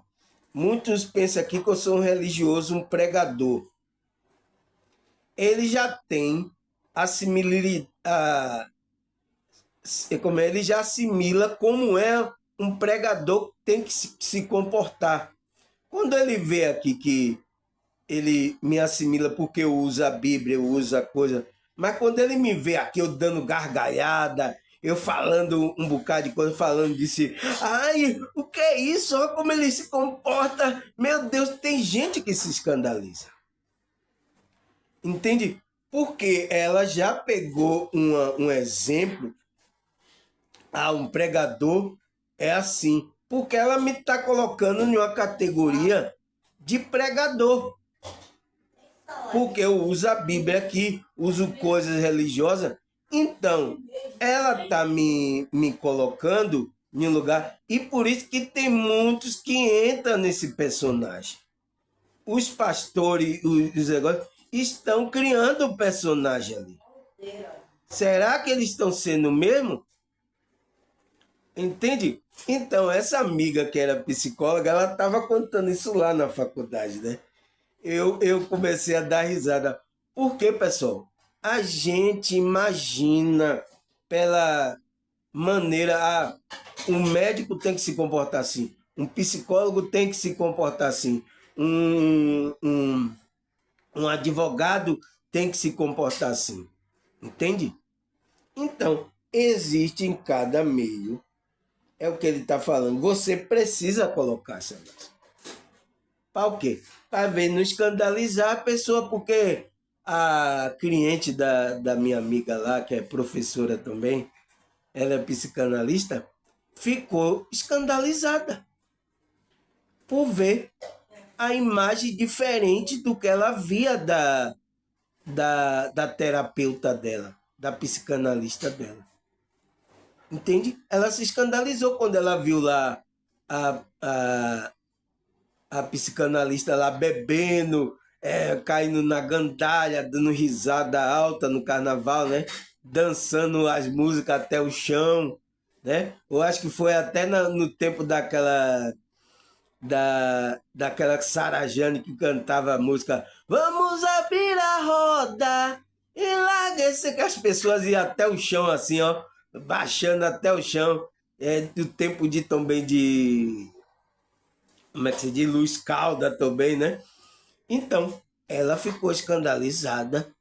Muitos pensam aqui que eu sou um religioso, um pregador. Ele já tem a como ele já assimila como é um pregador que tem que se comportar. Quando ele vê aqui que ele me assimila porque eu uso a Bíblia, eu uso a coisa. Mas quando ele me vê aqui, eu dando gargalhada, eu falando um bocado de coisa, falando disso. Ai, o que é isso? Olha como ele se comporta. Meu Deus, tem gente que se escandaliza. Entende? Porque ela já pegou um exemplo. Um pregador é assim. Porque ela me está colocando em uma categoria de pregador. Porque eu uso a Bíblia aqui, uso coisas religiosas. Então, ela está me colocando em um lugar. E por isso que tem muitos que entram nesse personagem. Os pastores, os negócios, estão criando um personagem ali. Será que eles estão sendo mesmo? Entende? Então, essa amiga que era psicóloga, ela estava contando isso lá na faculdade, né? Eu comecei a dar risada. Por quê, pessoal? A gente imagina pela maneira. Um médico tem que se comportar assim. Um psicólogo tem que se comportar assim. Um Um advogado tem que se comportar assim. Entende? Então, existe em cada meio, é o que ele está falando, você precisa colocar essa máscara. Para o quê? Para ver não escandalizar a pessoa, porque a cliente da minha amiga lá, que é professora também, ela é psicanalista, ficou escandalizada por ver a imagem diferente do que ela via da terapeuta dela, da psicanalista dela. Entende? Ela se escandalizou quando ela viu lá a, a, a psicanalista lá bebendo, caindo na gandalha, dando risada alta no carnaval, né? Dançando as músicas até o chão, né? Eu acho que foi até no tempo daquela Sara Jane que cantava a música Vamos abrir a roda e larga esse, que as pessoas iam até o chão assim, ó, baixando até o chão, do tempo de também de, como é que se diz, Luz Calda também, né? Então, ela ficou escandalizada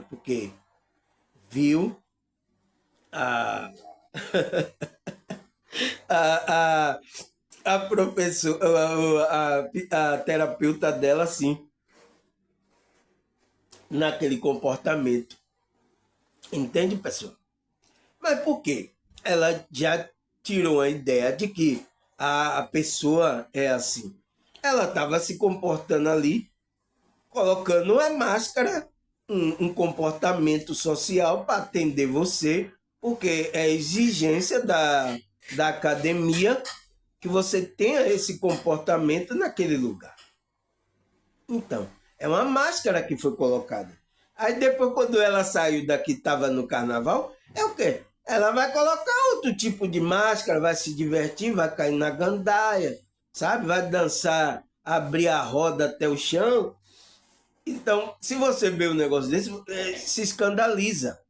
porque viu a a, a, a professora, a terapeuta dela assim, naquele comportamento. Entende, pessoal? Mas por quê? Ela já tirou a ideia de que a pessoa é assim. Ela estava se comportando ali, colocando uma máscara, um comportamento social para atender você, porque é exigência da academia que você tenha esse comportamento naquele lugar. Então, é uma máscara que foi colocada. Aí depois, quando ela saiu daqui, estava no carnaval, é o quê? Ela vai colocar outro tipo de máscara, vai se divertir, vai cair na gandaia, sabe? Vai dançar, abrir a roda até o chão. Então, se você vê um negócio desse, se escandaliza.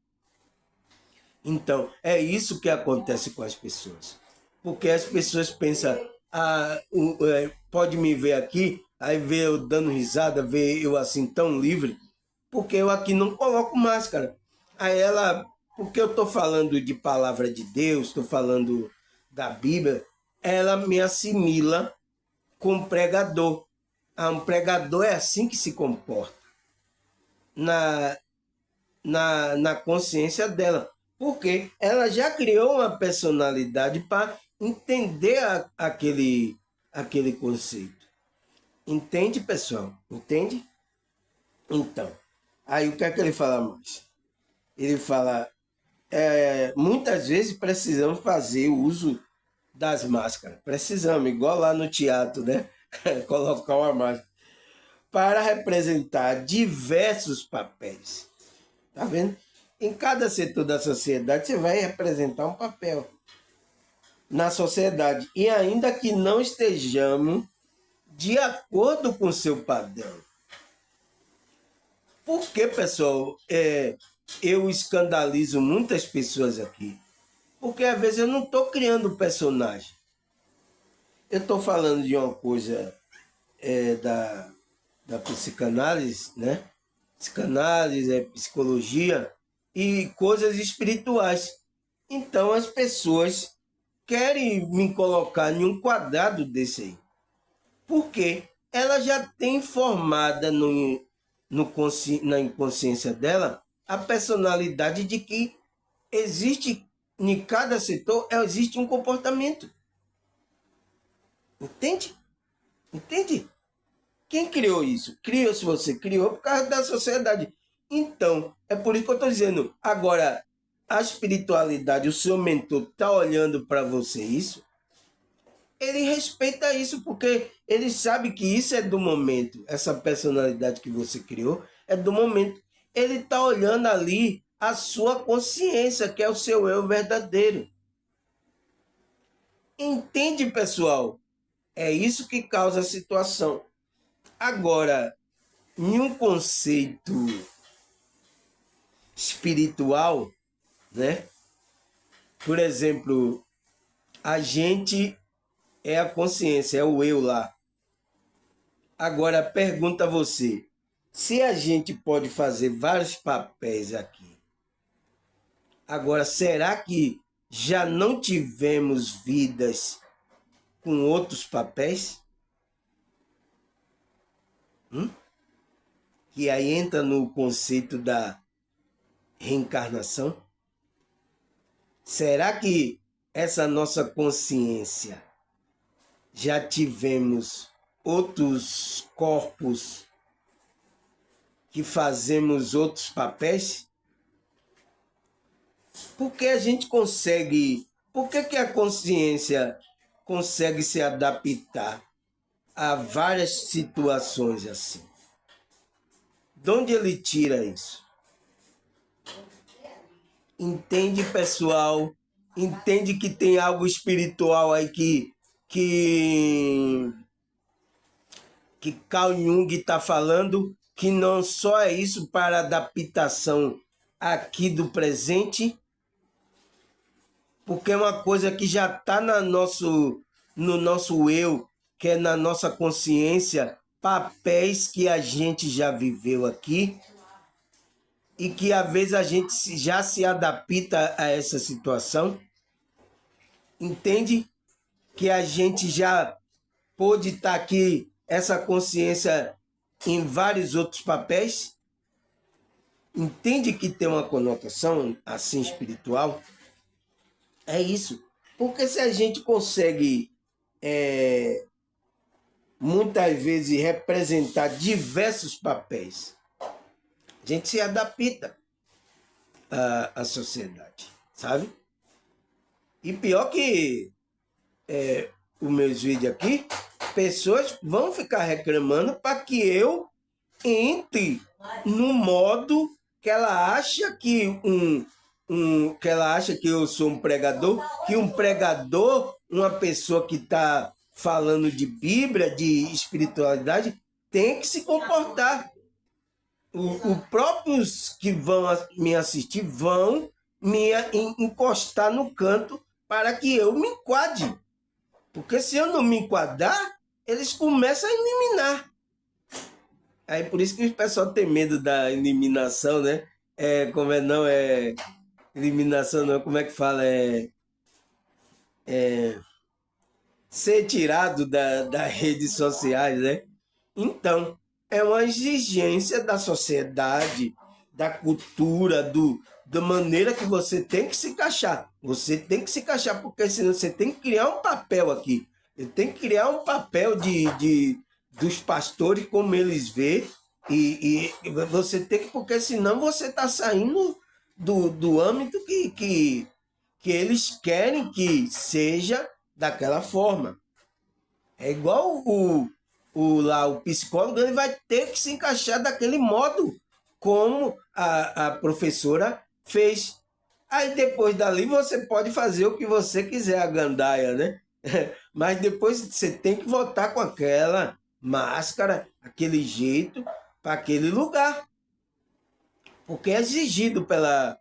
Então, é isso que acontece com as pessoas. Porque as pessoas pensam, pode me ver aqui, aí vê eu dando risada, vê eu assim tão livre, porque eu aqui não coloco máscara. Aí ela, porque eu estou falando de palavra de Deus, estou falando da Bíblia, ela me assimila com um pregador. Um pregador é assim que se comporta na, na consciência dela. Porque ela já criou uma personalidade para entender aquele conceito. Entende, pessoal? Entende? Então, aí o que é que ele fala mais? Ele fala, muitas vezes precisamos fazer o uso das máscaras. Precisamos, igual lá no teatro, né? Colocar uma máscara para representar diversos papéis. Tá vendo? Em cada setor da sociedade você vai representar um papel na sociedade. E ainda que não estejamos de acordo com o seu padrão. Por que, pessoal, eu escandalizo muitas pessoas aqui? Porque às vezes eu não estou criando personagem. Eu estou falando de uma coisa da psicanálise, né? Psicanálise, psicologia e coisas espirituais. Então as pessoas querem me colocar em um quadrado desse aí. Porque ela já tem formada na inconsciência dela a personalidade de que existe, em cada setor, existe um comportamento. Entende? Entende? Quem criou isso? Criou-se você, criou por causa da sociedade. Então, é por isso que eu estou dizendo. Agora, a espiritualidade, o seu mentor está olhando para você isso, ele respeita isso, porque ele sabe que isso é do momento. Essa personalidade que você criou é do momento. Ele está olhando ali a sua consciência, que é o seu eu verdadeiro. Entende, pessoal? É isso que causa a situação. Agora, em um conceito espiritual, né? Por exemplo, a gente é a consciência, é o eu lá. Agora, pergunta a você, Se a gente pode fazer vários papéis aqui, agora, será que já não tivemos vidas com outros papéis? Que aí entra no conceito da reencarnação? Será que essa nossa consciência já tivemos outros corpos que fazemos outros papéis? Por que a gente consegue, por que a consciência consegue se adaptar a várias situações assim? De onde ele tira isso? Entende, pessoal? Entende que tem algo espiritual aí que Carl Jung está falando, que não só é isso para adaptação aqui do presente, porque é uma coisa que já está no nosso eu, que é na nossa consciência, papéis que a gente já viveu aqui e que às vezes a gente já se adapta a essa situação. Entende que a gente já pôde estar aqui, essa consciência, em vários outros papéis? Entende que tem uma conotação assim espiritual? É isso. Porque se a gente consegue muitas vezes representar diversos papéis, a gente se adapta à sociedade, sabe? E pior que os meus vídeos aqui, pessoas vão ficar reclamando para que eu entre no modo que ela acha que ela acha que eu sou um pregador, que um pregador, uma pessoa que está falando de Bíblia, de espiritualidade, tem que se comportar. Os próprios que vão me assistir vão me encostar no canto para que eu me enquadre. Porque se eu não me enquadrar, eles começam a eliminar. Aí por isso que o pessoal tem medo da eliminação, né? Como é não, eliminação não, como é que fala? Ser tirado das redes sociais, né? Então, é uma exigência da sociedade, da cultura, da maneira que você tem que se encaixar. Você tem que se encaixar, porque senão você tem que criar um papel aqui. Tem que criar um papel dos pastores, como eles vê, e você tem que, porque senão você está saindo do âmbito que eles querem que seja daquela forma. É igual o psicólogo, ele vai ter que se encaixar daquele modo como a professora fez. Aí depois dali você pode fazer o que você quiser, a gandaia, né? Mas depois você tem que voltar com aquela máscara, aquele jeito, para aquele lugar. Porque é exigido pela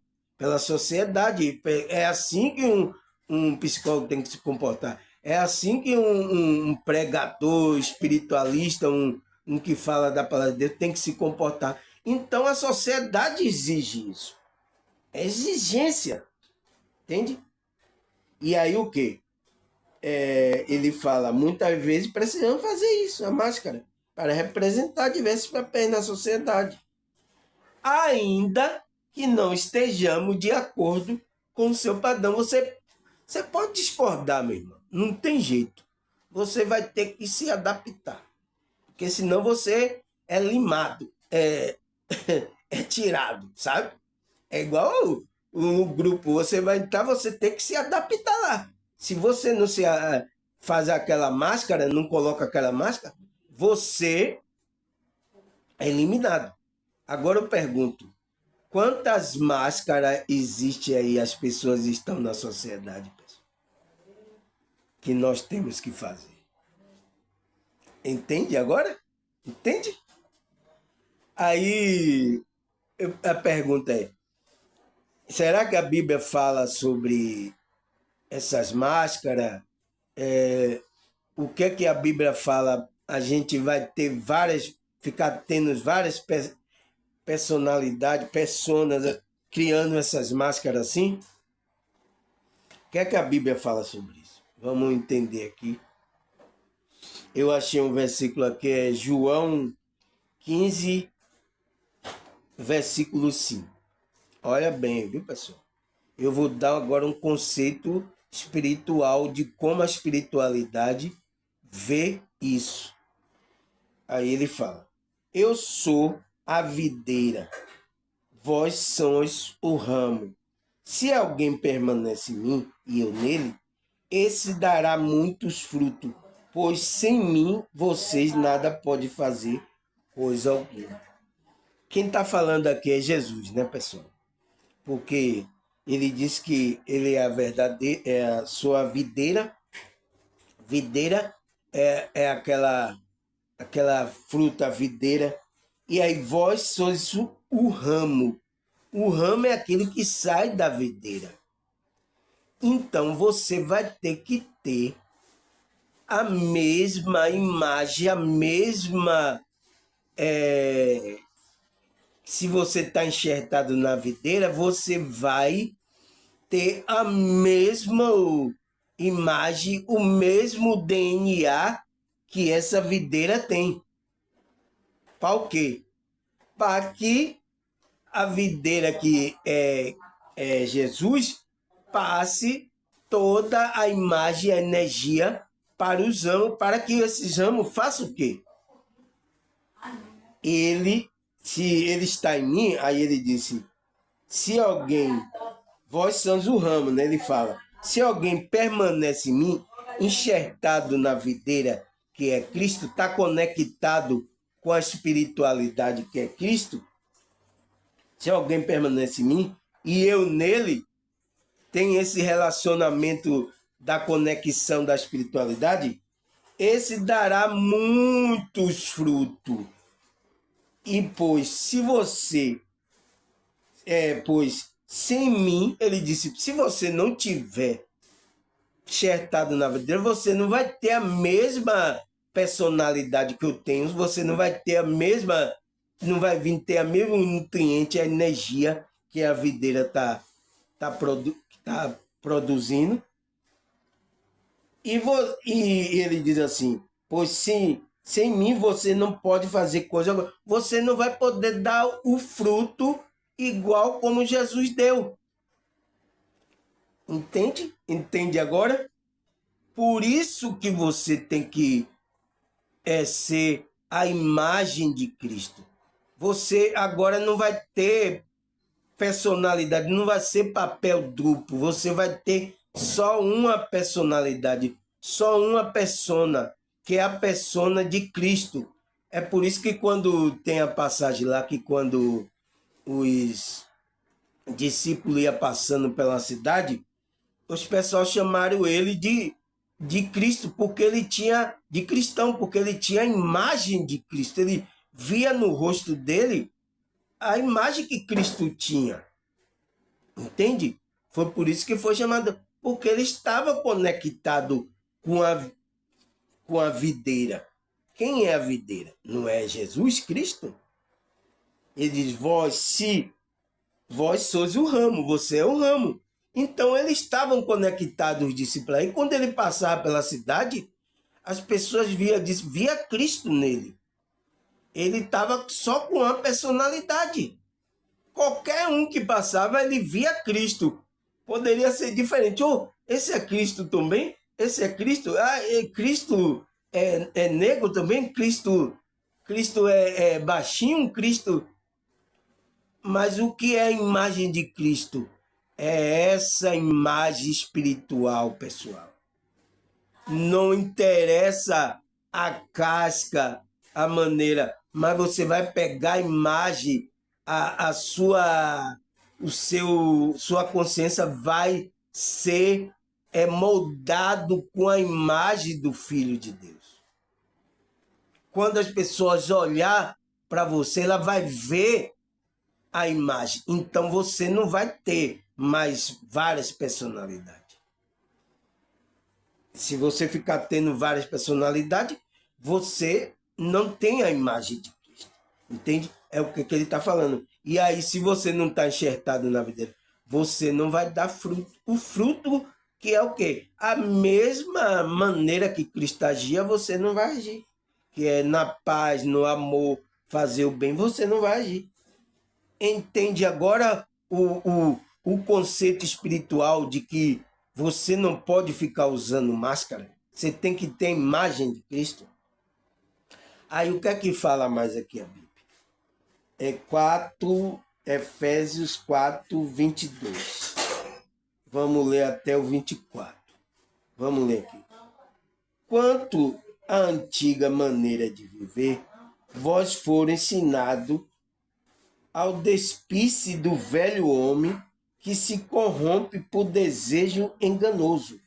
sociedade. É assim que um psicólogo tem que se comportar. É assim que um pregador espiritualista, um que fala da palavra de Deus, tem que se comportar. Então a sociedade exige isso. É exigência. Entende? E aí o quê? Ele fala, muitas vezes precisamos fazer isso, a máscara, para representar diversos papéis na sociedade. Ainda que não estejamos de acordo com o seu padrão. Você pode discordar, meu irmão. Não tem jeito. Você vai ter que se adaptar. Porque senão você é limado, é tirado, sabe? É igual o grupo. Você vai entrar, você tem que se adaptar lá. Se você não se faz aquela máscara, não coloca aquela máscara, você é eliminado. Agora eu pergunto, quantas máscaras existem aí, as pessoas estão na sociedade, pessoal, que nós temos que fazer? Entende agora? Entende? Aí a pergunta é, será que a Bíblia fala sobre essas máscaras? O que é que a Bíblia fala? A gente vai ter várias ficar tendo várias personalidades, personas, criando essas máscaras assim? O que é que a Bíblia fala sobre isso? Vamos entender aqui. Eu achei um versículo aqui, é João 15, versículo 5. Olha bem, viu, pessoal? Eu vou dar agora um conceito espiritual de como a espiritualidade vê isso. Aí ele fala: eu sou a videira, vós sois o ramo. Se alguém permanece em mim e eu nele, esse dará muitos frutos, pois sem mim vocês nada podem fazer coisa alguma. Quem está falando aqui é Jesus, né, pessoal? Porque ele diz que ele é a verdadeira, é a sua videira. Videira é aquela fruta videira. E aí vós sois o ramo. O ramo é aquele que sai da videira. Então você vai ter que ter a mesma imagem, a mesma. Se você está enxertado na videira, você vai ter a mesma imagem, o mesmo DNA que essa videira tem. Para o quê? Para que a videira que é Jesus passe toda a imagem, a energia para os ramos, para que esses ramos façam o quê? Se ele está em mim, aí ele disse, se alguém, vós sois o ramo, né? Ele fala, se alguém permanece em mim, enxertado na videira que é Cristo, está conectado com a espiritualidade que é Cristo, se alguém permanece em mim e eu nele, tem esse relacionamento da conexão da espiritualidade, esse dará muitos frutos. E pois, se você, pois sem mim, ele disse, se você não tiver enxertado na videira, você não vai ter a mesma personalidade que eu tenho, você não vai ter a mesma, não vai vir ter a mesma nutriente, a energia que a videira tá produzindo. E ele diz assim, pois sim, sem mim você não pode fazer coisa, você não vai poder dar o fruto igual como Jesus deu. Entende? Entende agora? Por isso que você tem que ser a imagem de Cristo. Você agora não vai ter personalidade, não vai ser papel duplo, você vai ter só uma personalidade, só uma persona, que é a persona de Cristo. É por isso que quando tem a passagem lá, que quando os discípulos iam passando pela cidade, os pessoal chamaram ele de Cristo, porque ele tinha, de cristão, porque ele tinha a imagem de Cristo, ele via no rosto dele a imagem que Cristo tinha. Entende? Foi por isso que foi chamado, porque ele estava conectado com a videira. Quem é a videira? Não é Jesus Cristo? Ele diz, vós sois o ramo, você é o ramo. Então eles estavam conectados, os discípulos. E quando ele passava pela cidade, as pessoas via Cristo nele. Ele estava só com uma personalidade. Qualquer um que passava, ele via Cristo. Poderia ser diferente. Oh, esse é Cristo também? Esse é Cristo? Cristo é negro também? Cristo é baixinho? Cristo... Mas o que é a imagem de Cristo? É essa imagem espiritual, pessoal. Não interessa a casca, a maneira, mas você vai pegar a imagem, sua consciência vai ser moldado com a imagem do Filho de Deus. Quando as pessoas olhar para você, ela vai ver a imagem. Então você não vai ter mais várias personalidades. Se você ficar tendo várias personalidades, você não tem a imagem de Cristo. Entende? É o que ele está falando. E aí, se você não está enxertado na vida, você não vai dar fruto. O fruto que é o quê? A mesma maneira que Cristo agia, você não vai agir. Que é na paz, no amor, fazer o bem, você não vai agir. Entende agora o conceito espiritual de que você não pode ficar usando máscara? Você tem que ter a imagem de Cristo. Aí o que é que fala mais aqui a Bíblia? É 4, Efésios 4, 22. Vamos ler até o 24. Vamos ler aqui. Quanto à antiga maneira de viver, vós foram ensinados ao despice do velho homem que se corrompe por desejo enganoso,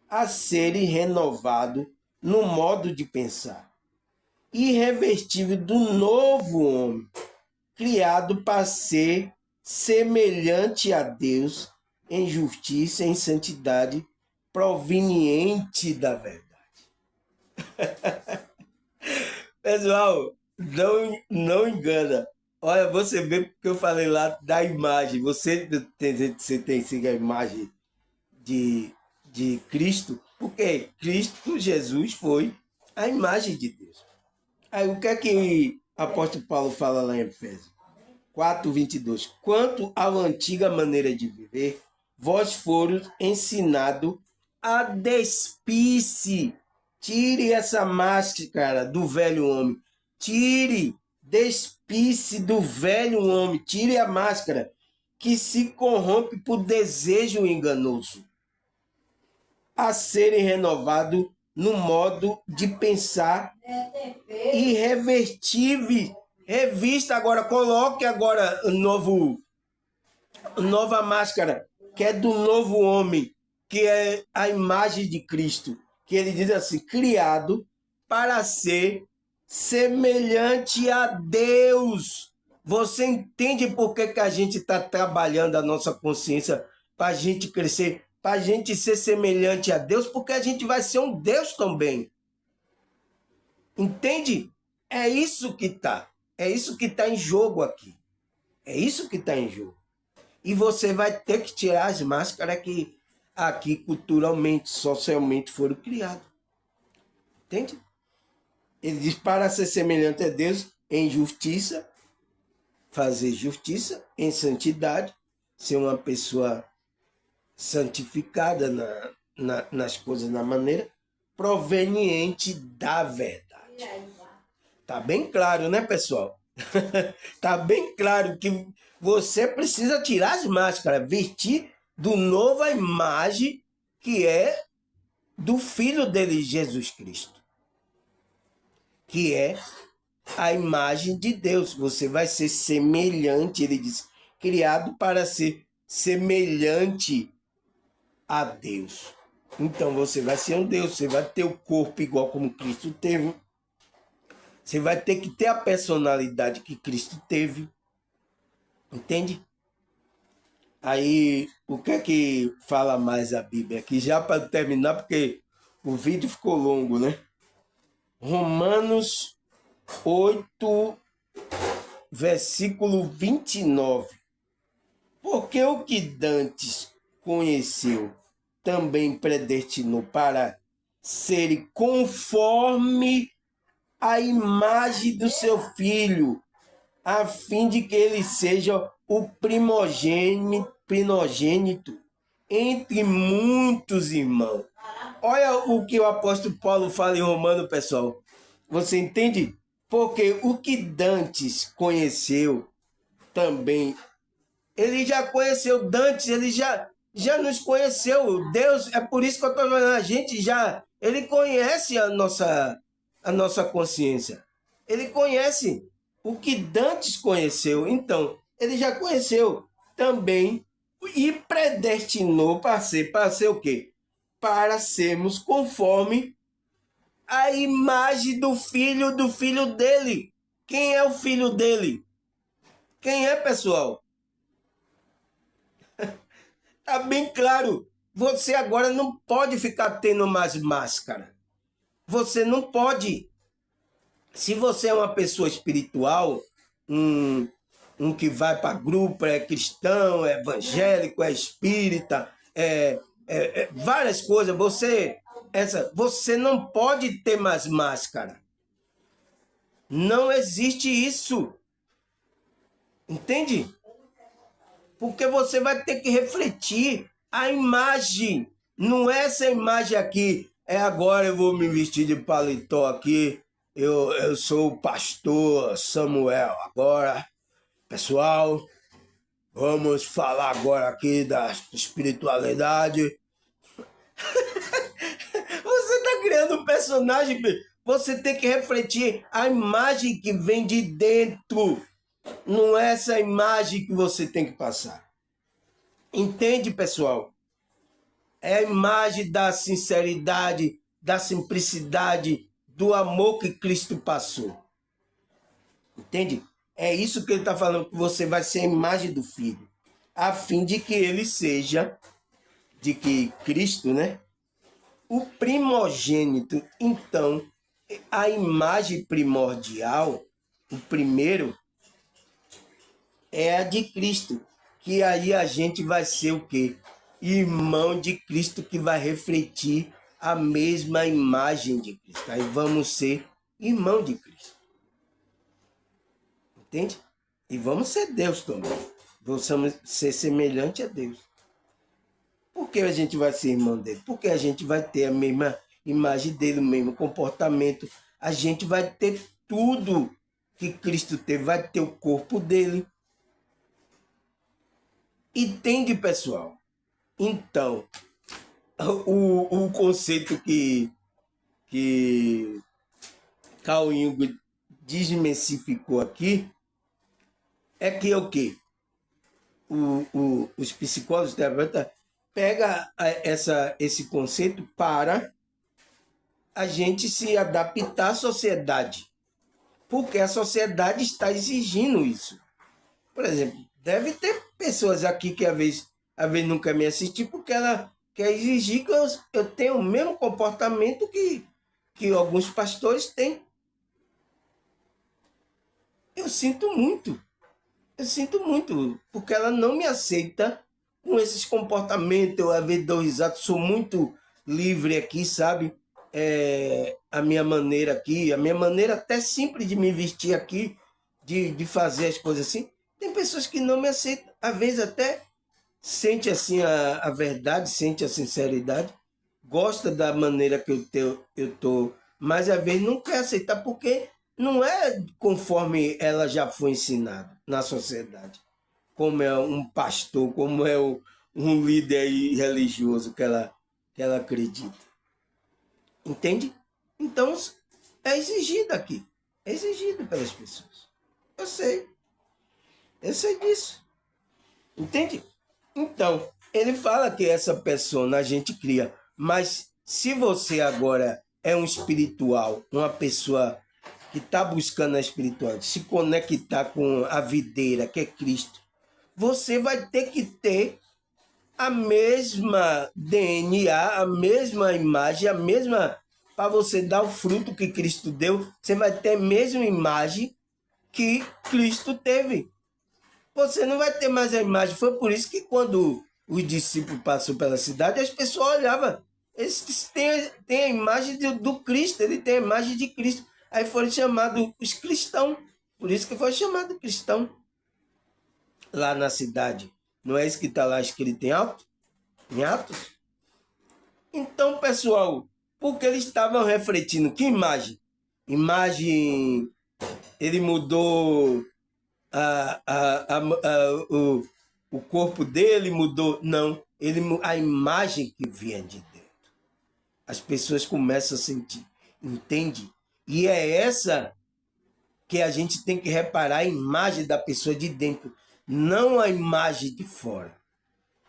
a serem renovado no modo de pensar, e revestível do novo homem, criado para ser semelhante a Deus em justiça e em santidade, proveniente da verdade. Pessoal, não engana. Olha, você vê porque eu falei lá da imagem. Você tem a imagem de, de Cristo, porque Cristo Jesus foi a imagem de Deus. Aí o que é que o apóstolo Paulo fala lá em Efésios 4:22? Quanto à antiga maneira de viver, vós foram ensinados a despir-se. Tire essa máscara do velho homem. Tire, despir-se do velho homem. Tire a máscara que se corrompe por desejo enganoso, a serem renovados no modo de pensar irrevertível. Revista agora, coloque agora nova máscara, que é do novo homem, que é a imagem de Cristo, que ele diz assim, criado para ser semelhante a Deus. Você entende por que a gente está trabalhando a nossa consciência para a gente crescer, para a gente ser semelhante a Deus, porque a gente vai ser um Deus também. Entende? É isso que está. É isso que está em jogo aqui. É isso que está em jogo. E você vai ter que tirar as máscaras que aqui culturalmente, socialmente foram criadas. Entende? Ele diz para ser semelhante a Deus em justiça, fazer justiça, em santidade, ser uma pessoa santificada nas coisas, na maneira, proveniente da verdade. Tá bem claro, né, pessoal? Tá bem claro que você precisa tirar as máscaras, vestir do novo a imagem que é do Filho dele, Jesus Cristo, que é a imagem de Deus. Você vai ser semelhante, ele diz, criado para ser semelhante a Deus. Então você vai ser um Deus, você vai ter o corpo igual como Cristo teve. Você vai ter que ter a personalidade que Cristo teve. Entende? Aí, o que é que fala mais a Bíblia aqui? Já para terminar, porque o vídeo ficou longo, né? Romanos 8, versículo 29. Porque o que dantes conheceu, também predestinou para ser conforme a imagem do seu Filho, a fim de que ele seja o primogênito entre muitos irmãos. Olha o que o apóstolo Paulo fala em Romano, pessoal. Você entende? Porque o que dantes conheceu também, ele já conheceu dantes, ele já nos conheceu. Deus, é por isso que eu estou falando, a gente já, ele conhece a nossa consciência. Ele conhece o que dantes conheceu. Então, ele já conheceu também e predestinou para ser o quê? Para sermos conforme a imagem do filho dele. Quem é o filho dele? Quem é, pessoal? Tá bem claro. Você agora não pode ficar tendo mais máscara. Você não pode. Se você é uma pessoa espiritual, um, um que vai para grupo, é cristão, é evangélico, é espírita, várias coisas, você não pode ter mais máscara. Não existe isso. Entende? Porque você vai ter que refletir a imagem. Não é essa imagem aqui. Agora eu vou me vestir de paletó aqui. Eu sou o pastor Samuel. Agora, pessoal, vamos falar agora aqui da espiritualidade. Você está criando um personagem. Você tem que refletir a imagem que vem de dentro. Não é essa imagem que você tem que passar. Entende, pessoal? É a imagem da sinceridade, da simplicidade, do amor que Cristo passou. Entende? É isso que ele está falando, que você vai ser a imagem do Filho, a fim de que ele seja, de que Cristo, né? O primogênito. Então, a imagem primordial, o primeiro, é a de Cristo. Que aí a gente vai ser o quê? Irmão de Cristo, que vai refletir a mesma imagem de Cristo. Aí vamos ser irmão de Cristo. Entende? E vamos ser Deus também. Vamos ser semelhante a Deus. Por que a gente vai ser irmão dele? Porque a gente vai ter a mesma imagem dele, o mesmo comportamento. A gente vai ter tudo que Cristo teve. Vai ter o corpo dele. Entende, pessoal? Então, o conceito que Carl Jung desmistificou aqui é que o quê? Os psicólogos terapeutas pegam esse conceito para a gente se adaptar à sociedade, porque a sociedade está exigindo isso. Por exemplo, deve ter pessoas aqui que às vezes não quer me assistir porque ela quer exigir que eu tenha o mesmo comportamento que alguns pastores têm. Eu sinto muito, porque ela não me aceita com esses comportamentos. Eu às vezes dou risada, sou muito livre aqui, sabe? A minha maneira aqui, a minha maneira até simples de me vestir aqui, de fazer as coisas assim. Tem pessoas que não me aceitam, às vezes até sente assim a verdade, sente a sinceridade, gosta da maneira que eu tô, mas às vezes não quer aceitar porque não é conforme ela já foi ensinada na sociedade, como é um pastor, como é um líder aí religioso que ela acredita. Entende? Então, é exigido aqui. É exigido pelas pessoas. Eu sei. Eu sei disso. Entende? Então, ele fala que essa persona a gente cria. Mas se você agora é um espiritual, uma pessoa que está buscando a espiritualidade, se conectar com a videira, que é Cristo, você vai ter que ter a mesma DNA, a mesma imagem, a mesma. Para você dar o fruto que Cristo deu, você vai ter a mesma imagem que Cristo teve. Você não vai ter mais a imagem. Foi por isso que quando os discípulos passaram pela cidade, as pessoas olhavam. Eles têm a imagem do Cristo, ele tem a imagem de Cristo. Aí foram chamados os cristãos. Por isso que foi chamado cristão lá na cidade. Não é isso que está lá escrito em alto? Em Atos? Então, pessoal, porque eles estavam refletindo que imagem? Imagem, ele mudou o corpo dele, mudou. Não, a imagem que vinha de dentro. As pessoas começam a sentir, entende? E é essa que a gente tem que reparar, a imagem da pessoa de dentro, não a imagem de fora.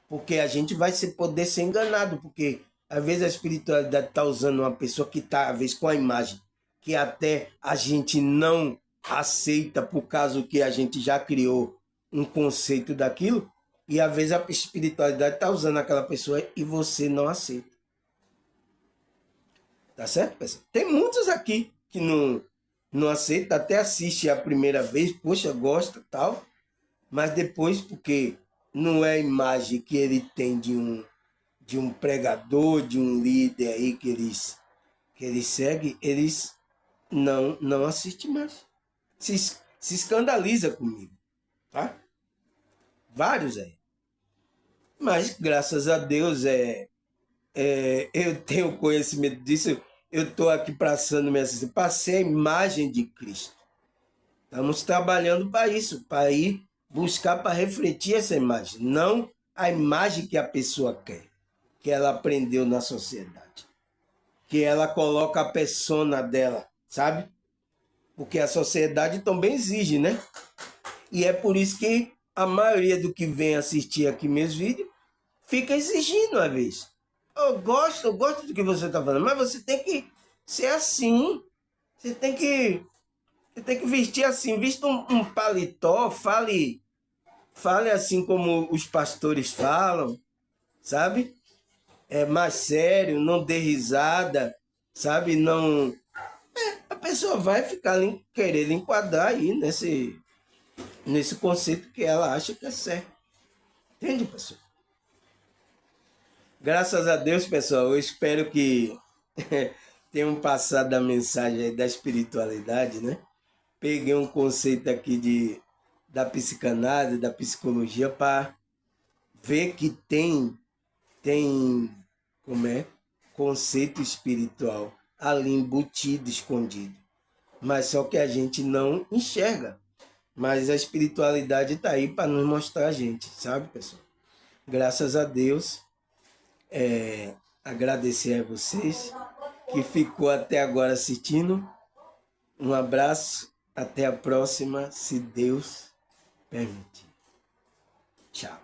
Porque a gente vai poder ser enganado, porque às vezes a espiritualidade está usando uma pessoa que está, às vezes, com a imagem que até a gente não aceita por causa que a gente já criou um conceito daquilo, e às vezes a espiritualidade está usando aquela pessoa e você não aceita. Tá certo, pessoal? Tem muitos aqui que não Não aceita, até assiste a primeira vez, poxa, gosta tal, mas depois, porque não é a imagem que ele tem de um pregador, de um líder aí que eles seguem, eles não assistem mais. Se escandaliza comigo, tá? Vários aí. Mas, graças a Deus, eu tenho conhecimento disso. Eu estou aqui passando mensagem. Passei a imagem de Cristo. Estamos trabalhando para isso, para ir buscar, para refletir essa imagem. Não a imagem que a pessoa quer, que ela aprendeu na sociedade. Que ela coloca a persona dela, sabe? Porque a sociedade também exige, né? E é por isso que a maioria do que vem assistir aqui meus vídeos fica exigindo às vezes. Eu gosto do que você está falando, mas você tem que ser assim. Você tem que vestir assim, vista um paletó, fale assim como os pastores falam, sabe? É mais sério, não dê risada, sabe? Não. A pessoa vai ficar querer enquadrar aí nesse conceito que ela acha que é certo. Entende, pessoal? Graças a Deus, pessoal, eu espero que tenham passado a mensagem da espiritualidade, né? Peguei um conceito aqui da psicanálise, da psicologia, para ver que tem, como é, conceito espiritual ali embutido, escondido. Mas só que a gente não enxerga. Mas a espiritualidade está aí para nos mostrar a gente, sabe, pessoal? Graças a Deus, agradecer a vocês que ficou até agora assistindo. Um abraço, até a próxima, se Deus permitir. Tchau.